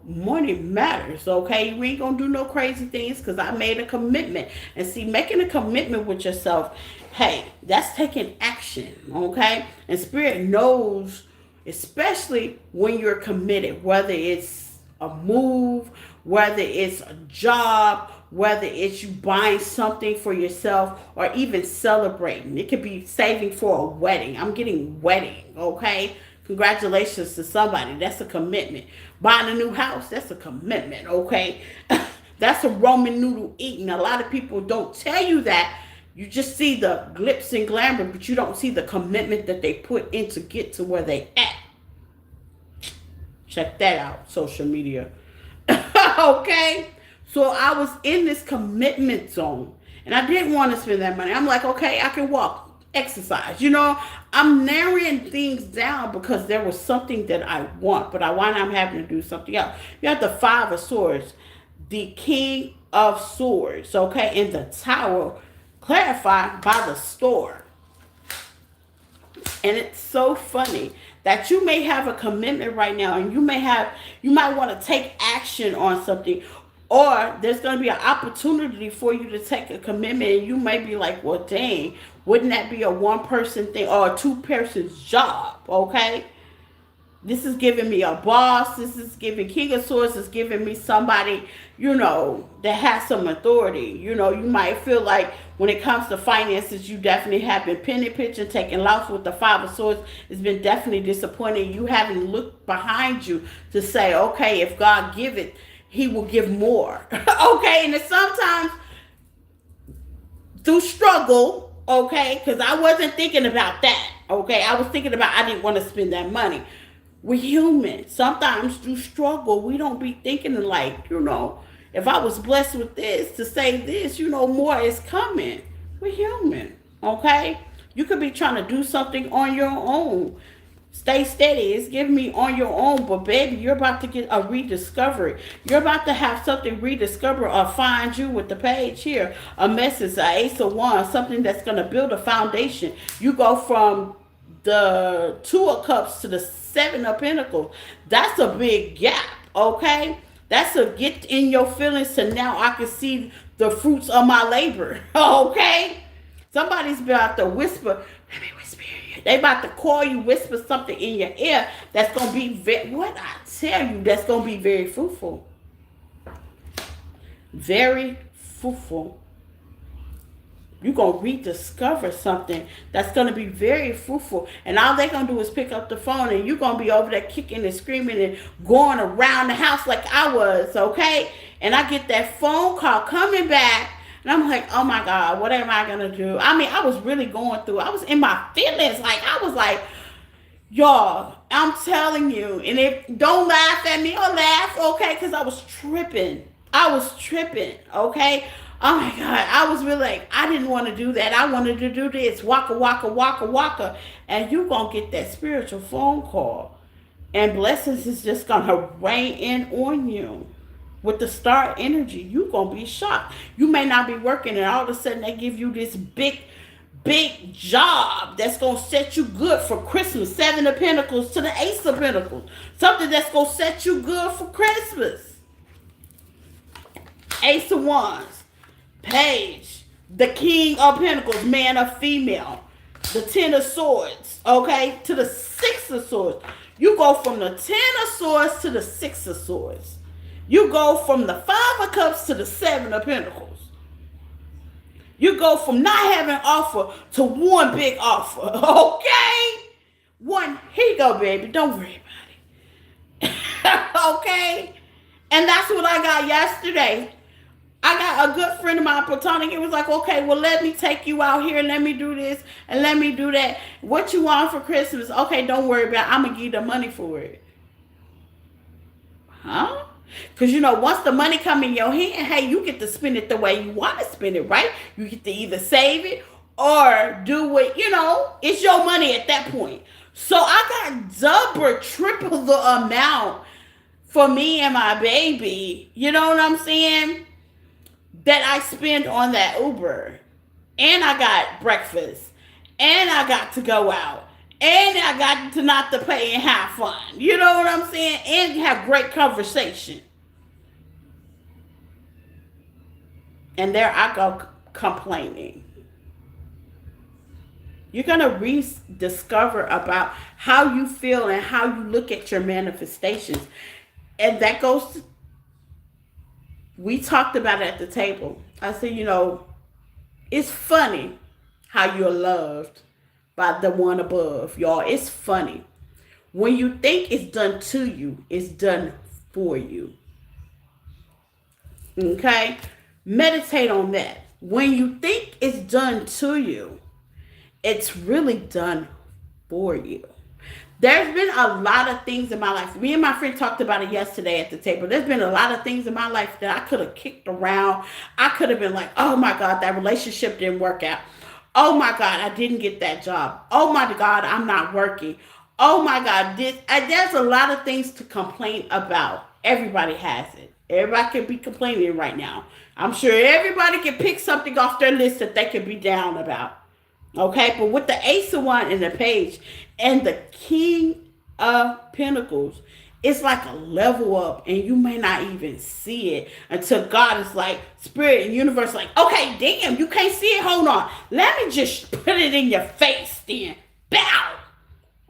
money matters, okay? We ain't going to do no crazy things because I made a commitment. And see, making a commitment with yourself, hey, that's taking action, okay? And Spirit knows, especially when you're committed, whether it's a move, whether it's a job, whether it's you buying something for yourself or even celebrating. It could be saving for a wedding. I'm getting wedding, okay? Congratulations to somebody. That's a commitment. Buying a new house, that's a commitment, okay? That's a Roman noodle eating. A lot of people don't tell you that You just see the glitz and glamour, but you don't see the commitment that they put in to get to where they at. Check that out, social media. Okay? So I was in this commitment zone and I didn't want to spend that money. I'm like, okay, I can walk, exercise. I'm narrowing things down because there was something that I want, but I wind up having to do something else. You have the Five of Swords, the King of Swords, okay, in the Tower, clarified by the store. And it's so funny that you may have a commitment right now and you might want to take action on something, or there's going to be an opportunity for you to take a commitment and you may be like, well, dang, wouldn't that be a one-person thing or a two-person's job, okay? This is giving me a boss. This is giving King of Swords is giving me somebody, that has some authority. You might feel like when it comes to finances, you definitely have been penny pinching, taking loss with the Five of Swords. It's been definitely disappointing. You haven't looked behind you to say, okay, if God give it, he will give more. Okay, and it's sometimes through struggle, okay, because I wasn't thinking about that, okay? I was thinking about I didn't want to spend that money. We're human. Sometimes through struggle, we don't be thinking like, if I was blessed with this, to say this, more is coming. We're human, okay? You could be trying to do something on your own. Stay steady. It's giving me on your own, but baby, you're about to get a rediscovery. You're about to have something rediscover or find you with the page here. A message, an Ace of Wands, something that's going to build a foundation. You go from the Two of Cups to the Seven of Pentacles. That's a big gap, okay? That's a get in your feelings to now I can see the fruits of my labor, okay? Somebody's about to whisper, let me whisper in you. They about to call you, whisper something in your ear that's going to be, what I tell you, that's going to be very fruitful. Very fruitful. You're going to rediscover something that's going to be very fruitful. And all they're going to do is pick up the phone and you're going to be over there kicking and screaming and going around the house like I was, okay? And I get that phone call coming back and I'm like, oh my God, what am I going to do? I mean, I was really going through, I was in my feelings. Like, I was like, y'all, I'm telling you. And if don't laugh at me or laugh, okay? Because I was tripping. Okay? Oh my God, I was really like, I didn't want to do that. I wanted to do this. Waka, waka, waka, waka. And you're going to get that spiritual phone call. And blessings is just going to rain in on you. With the star energy, you're going to be shocked. You may not be working and all of a sudden they give you this big job that's going to set you good for Christmas. Seven of Pentacles to the Ace of Pentacles. Something that's going to set you good for Christmas. Ace of Wands. Page, the King of Pentacles, man or female, the Ten of Swords, okay, to the Six of Swords. You go from the Ten of Swords to the Six of Swords. You go from the Five of Cups to the Seven of Pentacles. You go from not having offer to one big offer, okay? One, here you go, baby, don't worry about it. Okay? And that's what I got yesterday. I got a good friend of mine, Platonic. It was like, okay, well, let me take you out here and let me do this and let me do that. What you want for Christmas? Okay, don't worry about it. I'm going to give you the money for it. Huh? Because, once the money come in your hand, hey, you get to spend it the way you want to spend it, right? You get to either save it or do what, it's your money at that point. So I got double, triple the amount for me and my baby. You know what I'm saying? That I spend on that Uber. And I got breakfast. And I got to go out. And I got to not to pay and have fun. You know what I'm saying? And have great conversation. And there I go complaining. You're going to rediscover about how you feel and how you look at your manifestations. And that goes to, we talked about it at the table. I said, it's funny how you're loved by the one above, y'all. It's funny. When you think it's done to you, it's done for you. Okay? Meditate on that. when you think it's done to you, it's really done for you. There's been a lot of things in my life. Me and my friend talked about it yesterday at the table. There's been a lot of things in my life that I could have kicked around. I could have been like, oh my God, that relationship didn't work out. Oh my God, I didn't get that job. Oh my God, I'm not working. Oh my God, there's a lot of things to complain about. Everybody has it. Everybody can be complaining right now. I'm sure everybody can pick something off their list that they can be down about. Okay, but with the Ace of Wands and the Page and the King of Pentacles, it's like a level up, and you may not even see it until God is like, Spirit and Universe, like, okay, damn, you can't see it. Hold on, let me just put it in your face. Then bow.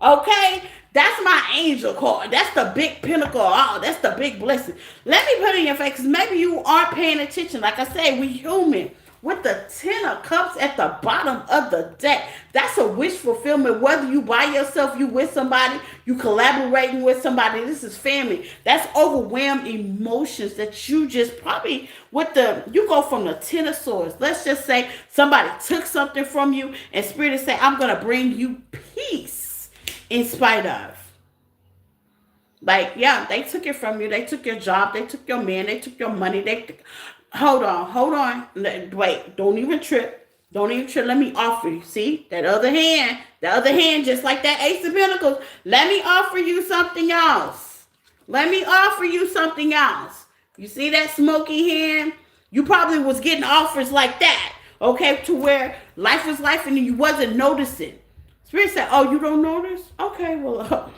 Okay, that's my angel card. That's the big pinnacle. Oh, that's the big blessing. Let me put it in your face, because maybe you aren't paying attention. Like I said, we human. With the 10 of Cups at the bottom of the deck, that's a wish fulfillment. Whether you by yourself, you with somebody, you collaborating with somebody, this is family. That's overwhelmed emotions that you just probably, you go from the 10 of Swords. Let's just say somebody took something from you, and Spirit is saying, I'm going to bring you peace in spite of. Like, yeah, they took it from you. They took your job. They took your man. They took your money. Hold on. Wait, don't even trip. Let me offer you. See, that other hand, just like that Ace of Pentacles. Let me offer you something else. You see that smoky hand? You probably was getting offers like that, okay, to where life was life and you wasn't noticing. Spirit said, oh, you don't notice? Okay, well,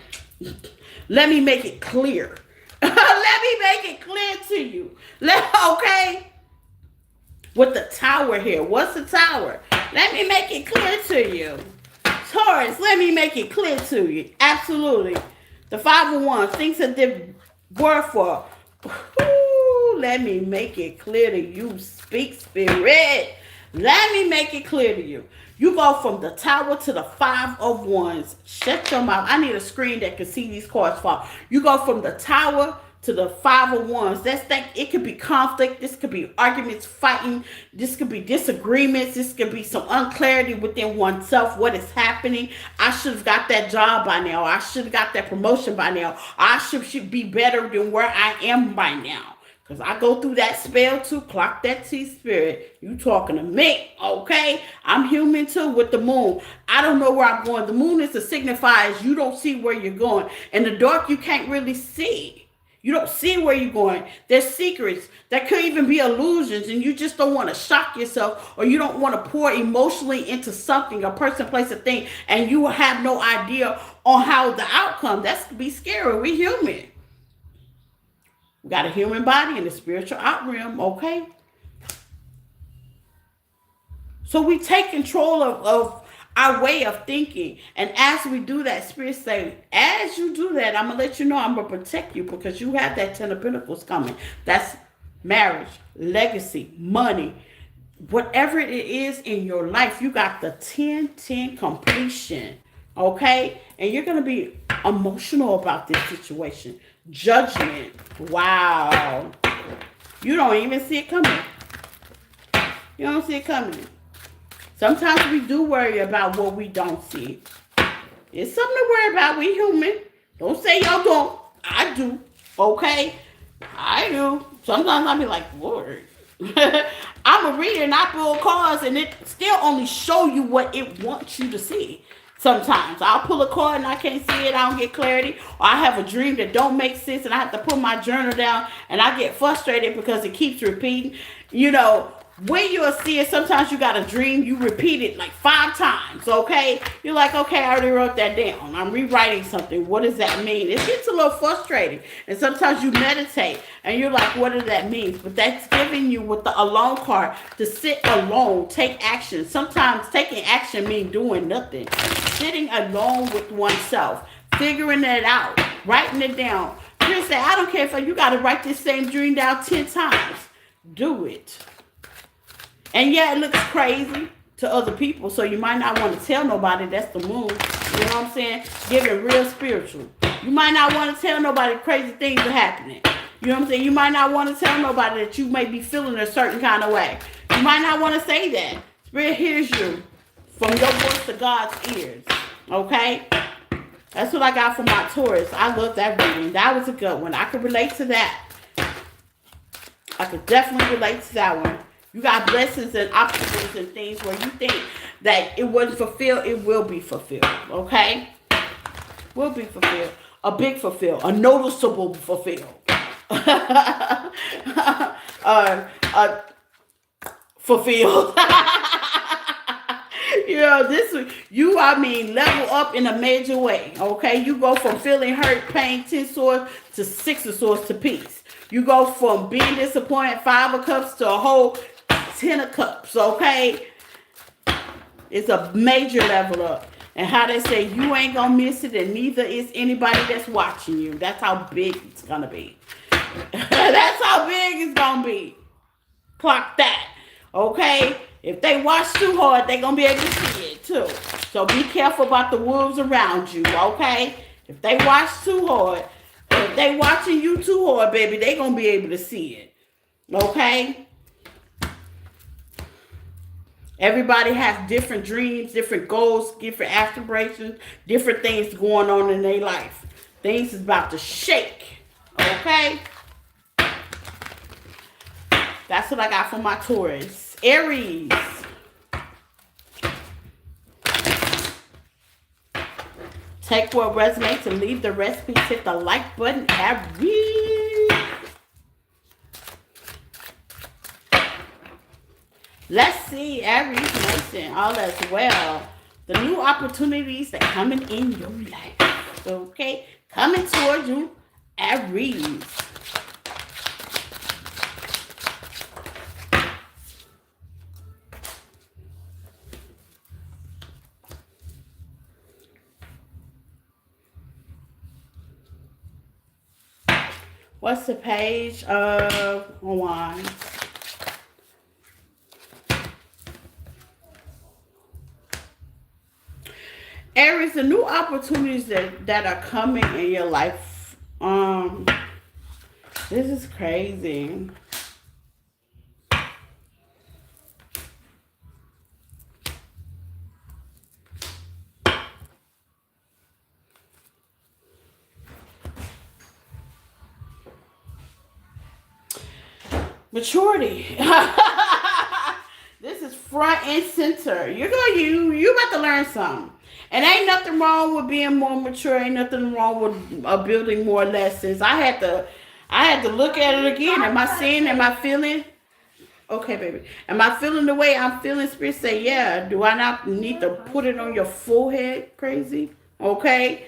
let me make it clear. Let me make it clear to you. Okay? With the Tower here. What's the Tower? Let me make it clear to you. Taurus, let me make it clear to you. Absolutely. The 5 of Wands. Things that they've worked for. Let me make it clear to you. Speak, Spirit. Let me make it clear to you. You go from the Tower to the 5 of Wands. Shut your mouth. I need a screen that can see these cards fall. You go from the Tower to the 5 of Wands. It could be conflict. This could be arguments, fighting. This could be disagreements. This could be some unclarity within oneself. What is happening? I should have got that job by now. I should have got that promotion by now. I should be better than where I am by now. Because I go through that spell too. Clock that T, Spirit. You talking to me, okay? I'm human too with the moon. I don't know where I'm going. The moon is to signify as you don't see where you're going. In the dark, you can't really see. You don't see where you're going. There's secrets. That could even be illusions, and you just don't want to shock yourself, or you don't want to pour emotionally into something, a person, place, a thing, and you have no idea on how the outcome. That's to be scary. We're human. We got a human body in the spiritual out realm, okay? So we take control of our way of thinking. And as we do that, Spirit say, as you do that, I'm going to let you know I'm going to protect you, because you have that 10 of Pentacles coming. That's marriage, legacy, money, whatever it is in your life. You got the 10-10 completion, okay? And you're going to be emotional about this situation. Judgment. Wow. You don't even see it coming. You don't see it coming. Sometimes we do worry about what we don't see. It's something to worry about. We human. Don't say y'all don't. I do. Okay? I do. Sometimes I'll be like, Lord. I'm a reader and I build cards, and it still only show you what it wants you to see. Sometimes I'll pull a card and I can't see it. I don't get clarity. Or I have a dream that don't make sense, and I have to put my journal down, and I get frustrated because it keeps repeating. You know, when you're a seer, sometimes you got a dream, you repeat it like 5 times, okay? You're like, okay, I already wrote that down. I'm rewriting something. What does that mean? It gets a little frustrating. And sometimes you meditate, and you're like, what does that mean? But that's giving you, with the alone card, to sit alone, take action. Sometimes taking action means doing nothing. Sitting alone with oneself, figuring it out, writing it down. You say, I don't care if you got to write this same dream down 10 times. Do it. And yeah, it looks crazy to other people, so you might not want to tell nobody. That's the moon. You know what I'm saying? Give it real spiritual. You might not want to tell nobody crazy things are happening. You know what I'm saying? You might not want to tell nobody that you may be feeling a certain kind of way. You might not want to say that. Spirit hears you from your voice to God's ears. Okay? That's what I got for my Taurus. I love that reading. That was a good one. I could relate to that. I could definitely relate to that one. You got blessings and obstacles and things where you think that it wasn't fulfilled. It will be fulfilled. Okay? Will be fulfilled. A big fulfill. A noticeable fulfill. Fulfilled. I mean, level up in a major way. Okay? You go from feeling hurt, pain, 10 swords to 6 of swords to peace. You go from being disappointed, 5 of cups, to a whole 10 of cups. Okay? It's a major level up. And how they say, you ain't gonna miss it, and neither is anybody that's watching you. That's how big it's gonna be. That's how big it's gonna be. Clock that. Okay? If they watch too hard, they're gonna be able to see it too. So be careful about the wolves around you, okay? If they watch too hard, if they watching you too hard, baby, they gonna be able to see it. Okay? Everybody has different dreams, different goals, different aspirations, different things going on in their life. Things is about to shake. Okay? That's what I got for my Taurus. Aries. Take what resonates and leave the rest. Please hit the like button. Aries. Let's see, Aries Nation, all as well. The new opportunities that coming in your life. Okay? Coming towards you, Aries. What's the page of Wands? Aries, the new opportunities that are coming in your life. This is crazy. Maturity. This is front and center. You about to learn something. And ain't nothing wrong with being more mature. Ain't nothing wrong with building more lessons. I had to look at it again. Am I seeing? Am I feeling? Okay, baby. Am I feeling the way I'm feeling? Spirit say, yeah. Do I not need to put it on your forehead? Crazy. Okay.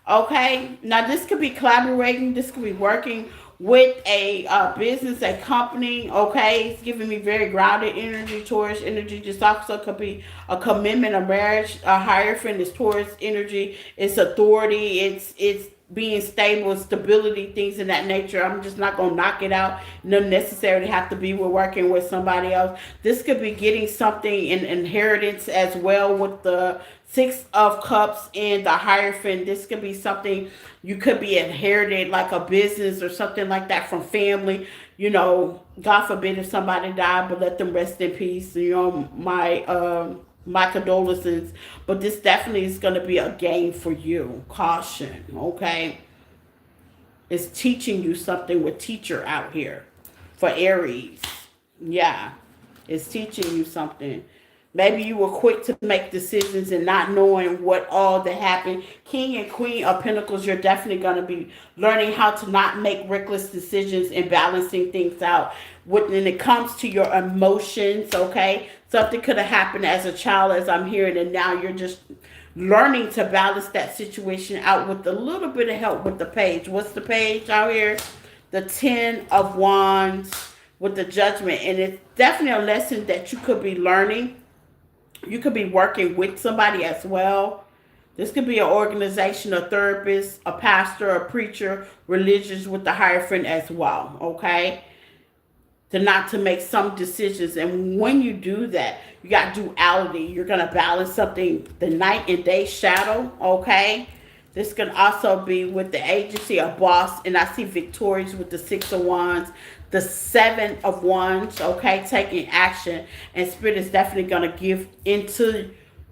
Okay. Now this could be collaborating. This could be working with a business, a company. Okay, it's giving me very grounded energy. Taurus energy. Just also could be a commitment, a marriage. A Hierophant is Taurus energy. It's authority. It's being stable, stability, things in that nature. I'm just not gonna knock it out. No necessarily have to be we're working with somebody else. This could be getting something in inheritance as well with the 6 of Cups and the Hierophant. This could be something you could be inherited, like a business or something like that from family. You know, God forbid if somebody died, but let them rest in peace. You know, my condolences, but this definitely is going to be a gain for you. Caution, okay? It's teaching you something with teacher out here for Aries. Yeah, it's teaching you something. Maybe you were quick to make decisions and not knowing what all that happened. King and Queen of Pentacles, you're definitely going to be learning how to not make reckless decisions and balancing things out. When it comes to your emotions, okay? Something could have happened as a child, as I'm hearing, and now you're just learning to balance that situation out with a little bit of help with the page. What's the page out here? The 10 of Wands with the Judgment. And it's definitely a lesson that you could be learning. You could be working with somebody as well. This could be an organization, a therapist, a pastor, a preacher, religious with the Hierophant as well, okay? To make some decisions. And when you do that, you got duality. You're going to balance something, the night and day shadow, okay? This can also be with the agency or boss. And I see victorious with the Six of Wands, the Seven of Wands, okay, taking action. And Spirit is definitely going to give into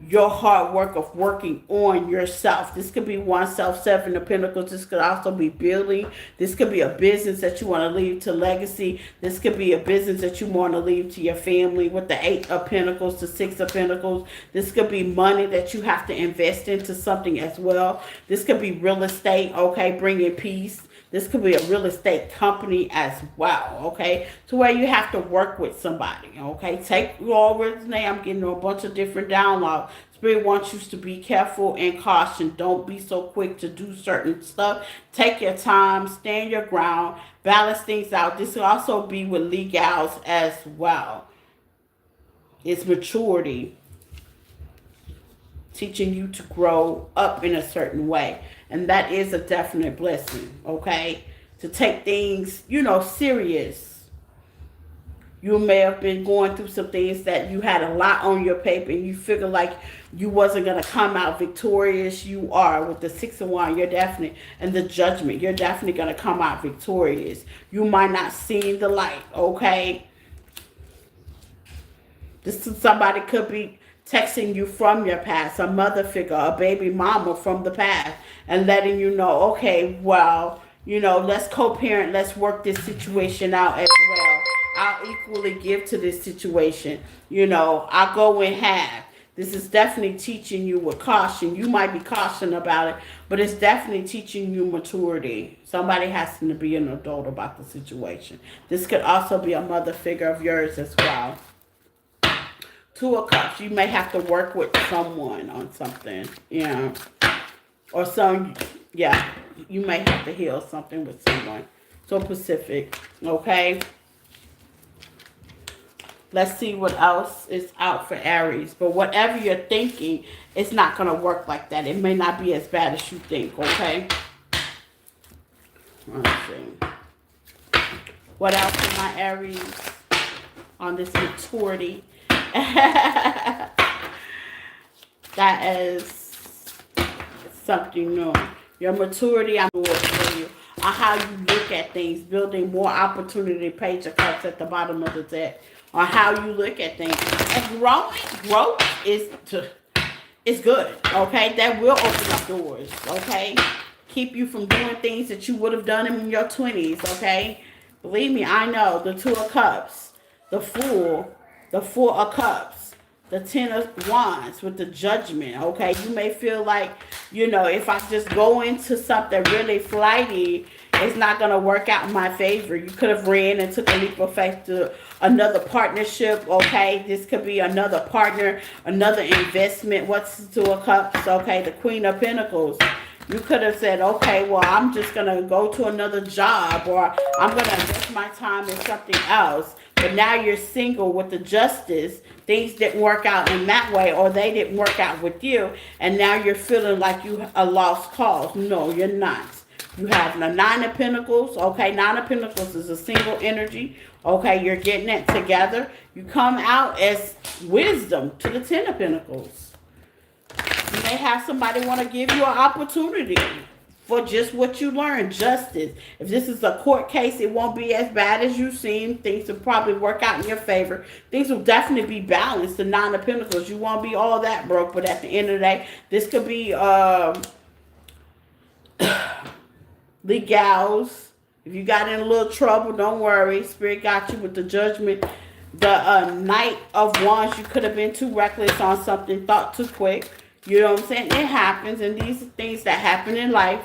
your hard work of working on yourself. This could be oneself, Seven of Pentacles. This could also be building. This could be a business that you want to leave to legacy. This could be a business that you want to leave to your family with the Eight of Pentacles, the Six of Pentacles. This could be money that you have to invest into something as well. This could be real estate, okay, bringing peace. This could be a real estate company as well, okay? To where you have to work with somebody, okay? Take your words name. I'm getting a bunch of different downloads. Spirit wants you to be careful and caution. Don't be so quick to do certain stuff. Take your time. Stand your ground. Balance things out. This will also be with legals as well. It's maturity. Teaching you to grow up in a certain way. And that is a definite blessing, okay? To take things, serious. You may have been going through some things that you had a lot on your paper and you figure like you wasn't going to come out victorious. You are. With the Six of Wands, you're definitely, and the Judgment, you're definitely going to come out victorious. You might not see the light, okay? Somebody could be texting you from your past, a mother figure, a baby mama from the past, and letting you know, okay, well, let's co-parent, let's work this situation out as well. I'll equally give to this situation. I'll go in half. This is definitely teaching you with caution. You might be caution about it, but it's definitely teaching you maturity. Somebody has to be an adult about the situation. This could also be a mother figure of yours as well. Two of Cups, you may have to work with someone on something, or you may have to heal something with someone. So Pacific, okay? Let's see what else is out for Aries. But whatever you're thinking, it's not going to work like that. It may not be as bad as you think, okay? Let's see. What else in my Aries on this maturity? That is something new. Your maturity, I'm going to for you on how you look at things, building more opportunity. Page of Cups at the bottom of the deck. On how you look at things. And growth is good, okay? That will open up doors, okay? Keep you from doing things that you would have done in your 20s, okay? Believe me, I know. The Two of Cups, the Four of Cups, the Ten of Wands with the Judgment, okay? You may feel like, if I just go into something really flighty, it's not going to work out in my favor. You could have ran and took a leap of faith to another partnership, okay? This could be another partner, another investment. What's the Two of Cups, okay? The Queen of Pentacles. You could have said, okay, well, I'm just going to go to another job, or I'm going to invest my time in something else. But now you're single with the Justice. Things didn't work out in that way, or they didn't work out with you. And now you're feeling like you a lost cause. No, you're not. You have the Nine of Pentacles. Okay, Nine of Pentacles is a single energy. Okay, you're getting it together. You come out as wisdom to the Ten of Pentacles. You may have somebody want to give you an opportunity for just what you learned, justice. If this is a court case, it won't be as bad as you seem. Things will probably work out in your favor. Things will definitely be balanced. The Nine of Pentacles, you won't be all that broke, but at the end of the day, this could be legals. If you got in a little trouble, don't worry. Spirit got you with the Judgment. The Knight of Wands, you could have been too reckless on something, thought too quick. You know what I'm saying? It happens, and these are things that happen in life.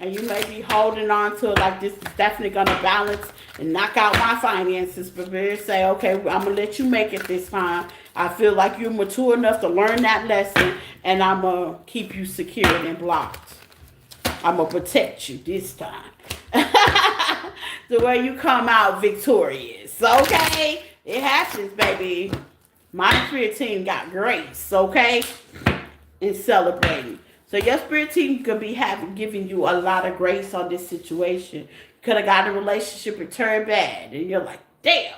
And you may be holding on to it like this is definitely going to balance and knock out my finances. But better say, okay, I'm going to let you make it this time. I feel like you're mature enough to learn that lesson, and I'm going to keep you secured and blocked. I'm going to protect you this time. The way you come out victorious, okay? It happens, baby. My spirit team got grace, okay? And celebrating. So your spirit team could be giving you a lot of grace on this situation. You could have got a relationship and turned bad. And you're like, damn.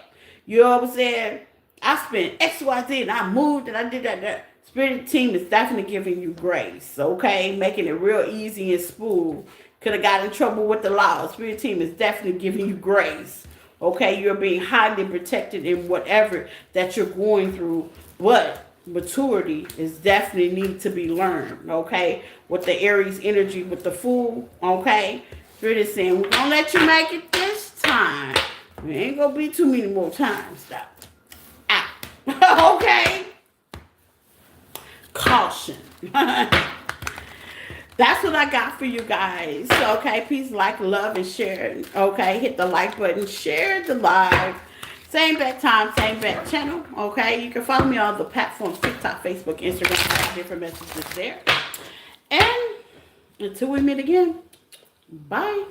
You know what I'm saying? I spent X, Y, Z, and I moved and I did that. Spirit team is definitely giving you grace, okay? Making it real easy and smooth. Could have got in trouble with the law. Spirit team is definitely giving you grace, okay? You're being highly protected in whatever that you're going through, but maturity is definitely need to be learned, okay? With the Aries energy, with the Fool, okay? Spirit is saying, we're going to let you make it this time. It ain't going to be too many more times, though. Okay? Caution. That's what I got for you guys. Okay, please like, love, and share. Okay, hit the like button, share the live. Same back time, same back channel. Okay, you can follow me on the platforms TikTok, Facebook, Instagram. I have different messages there. And until we meet again, bye.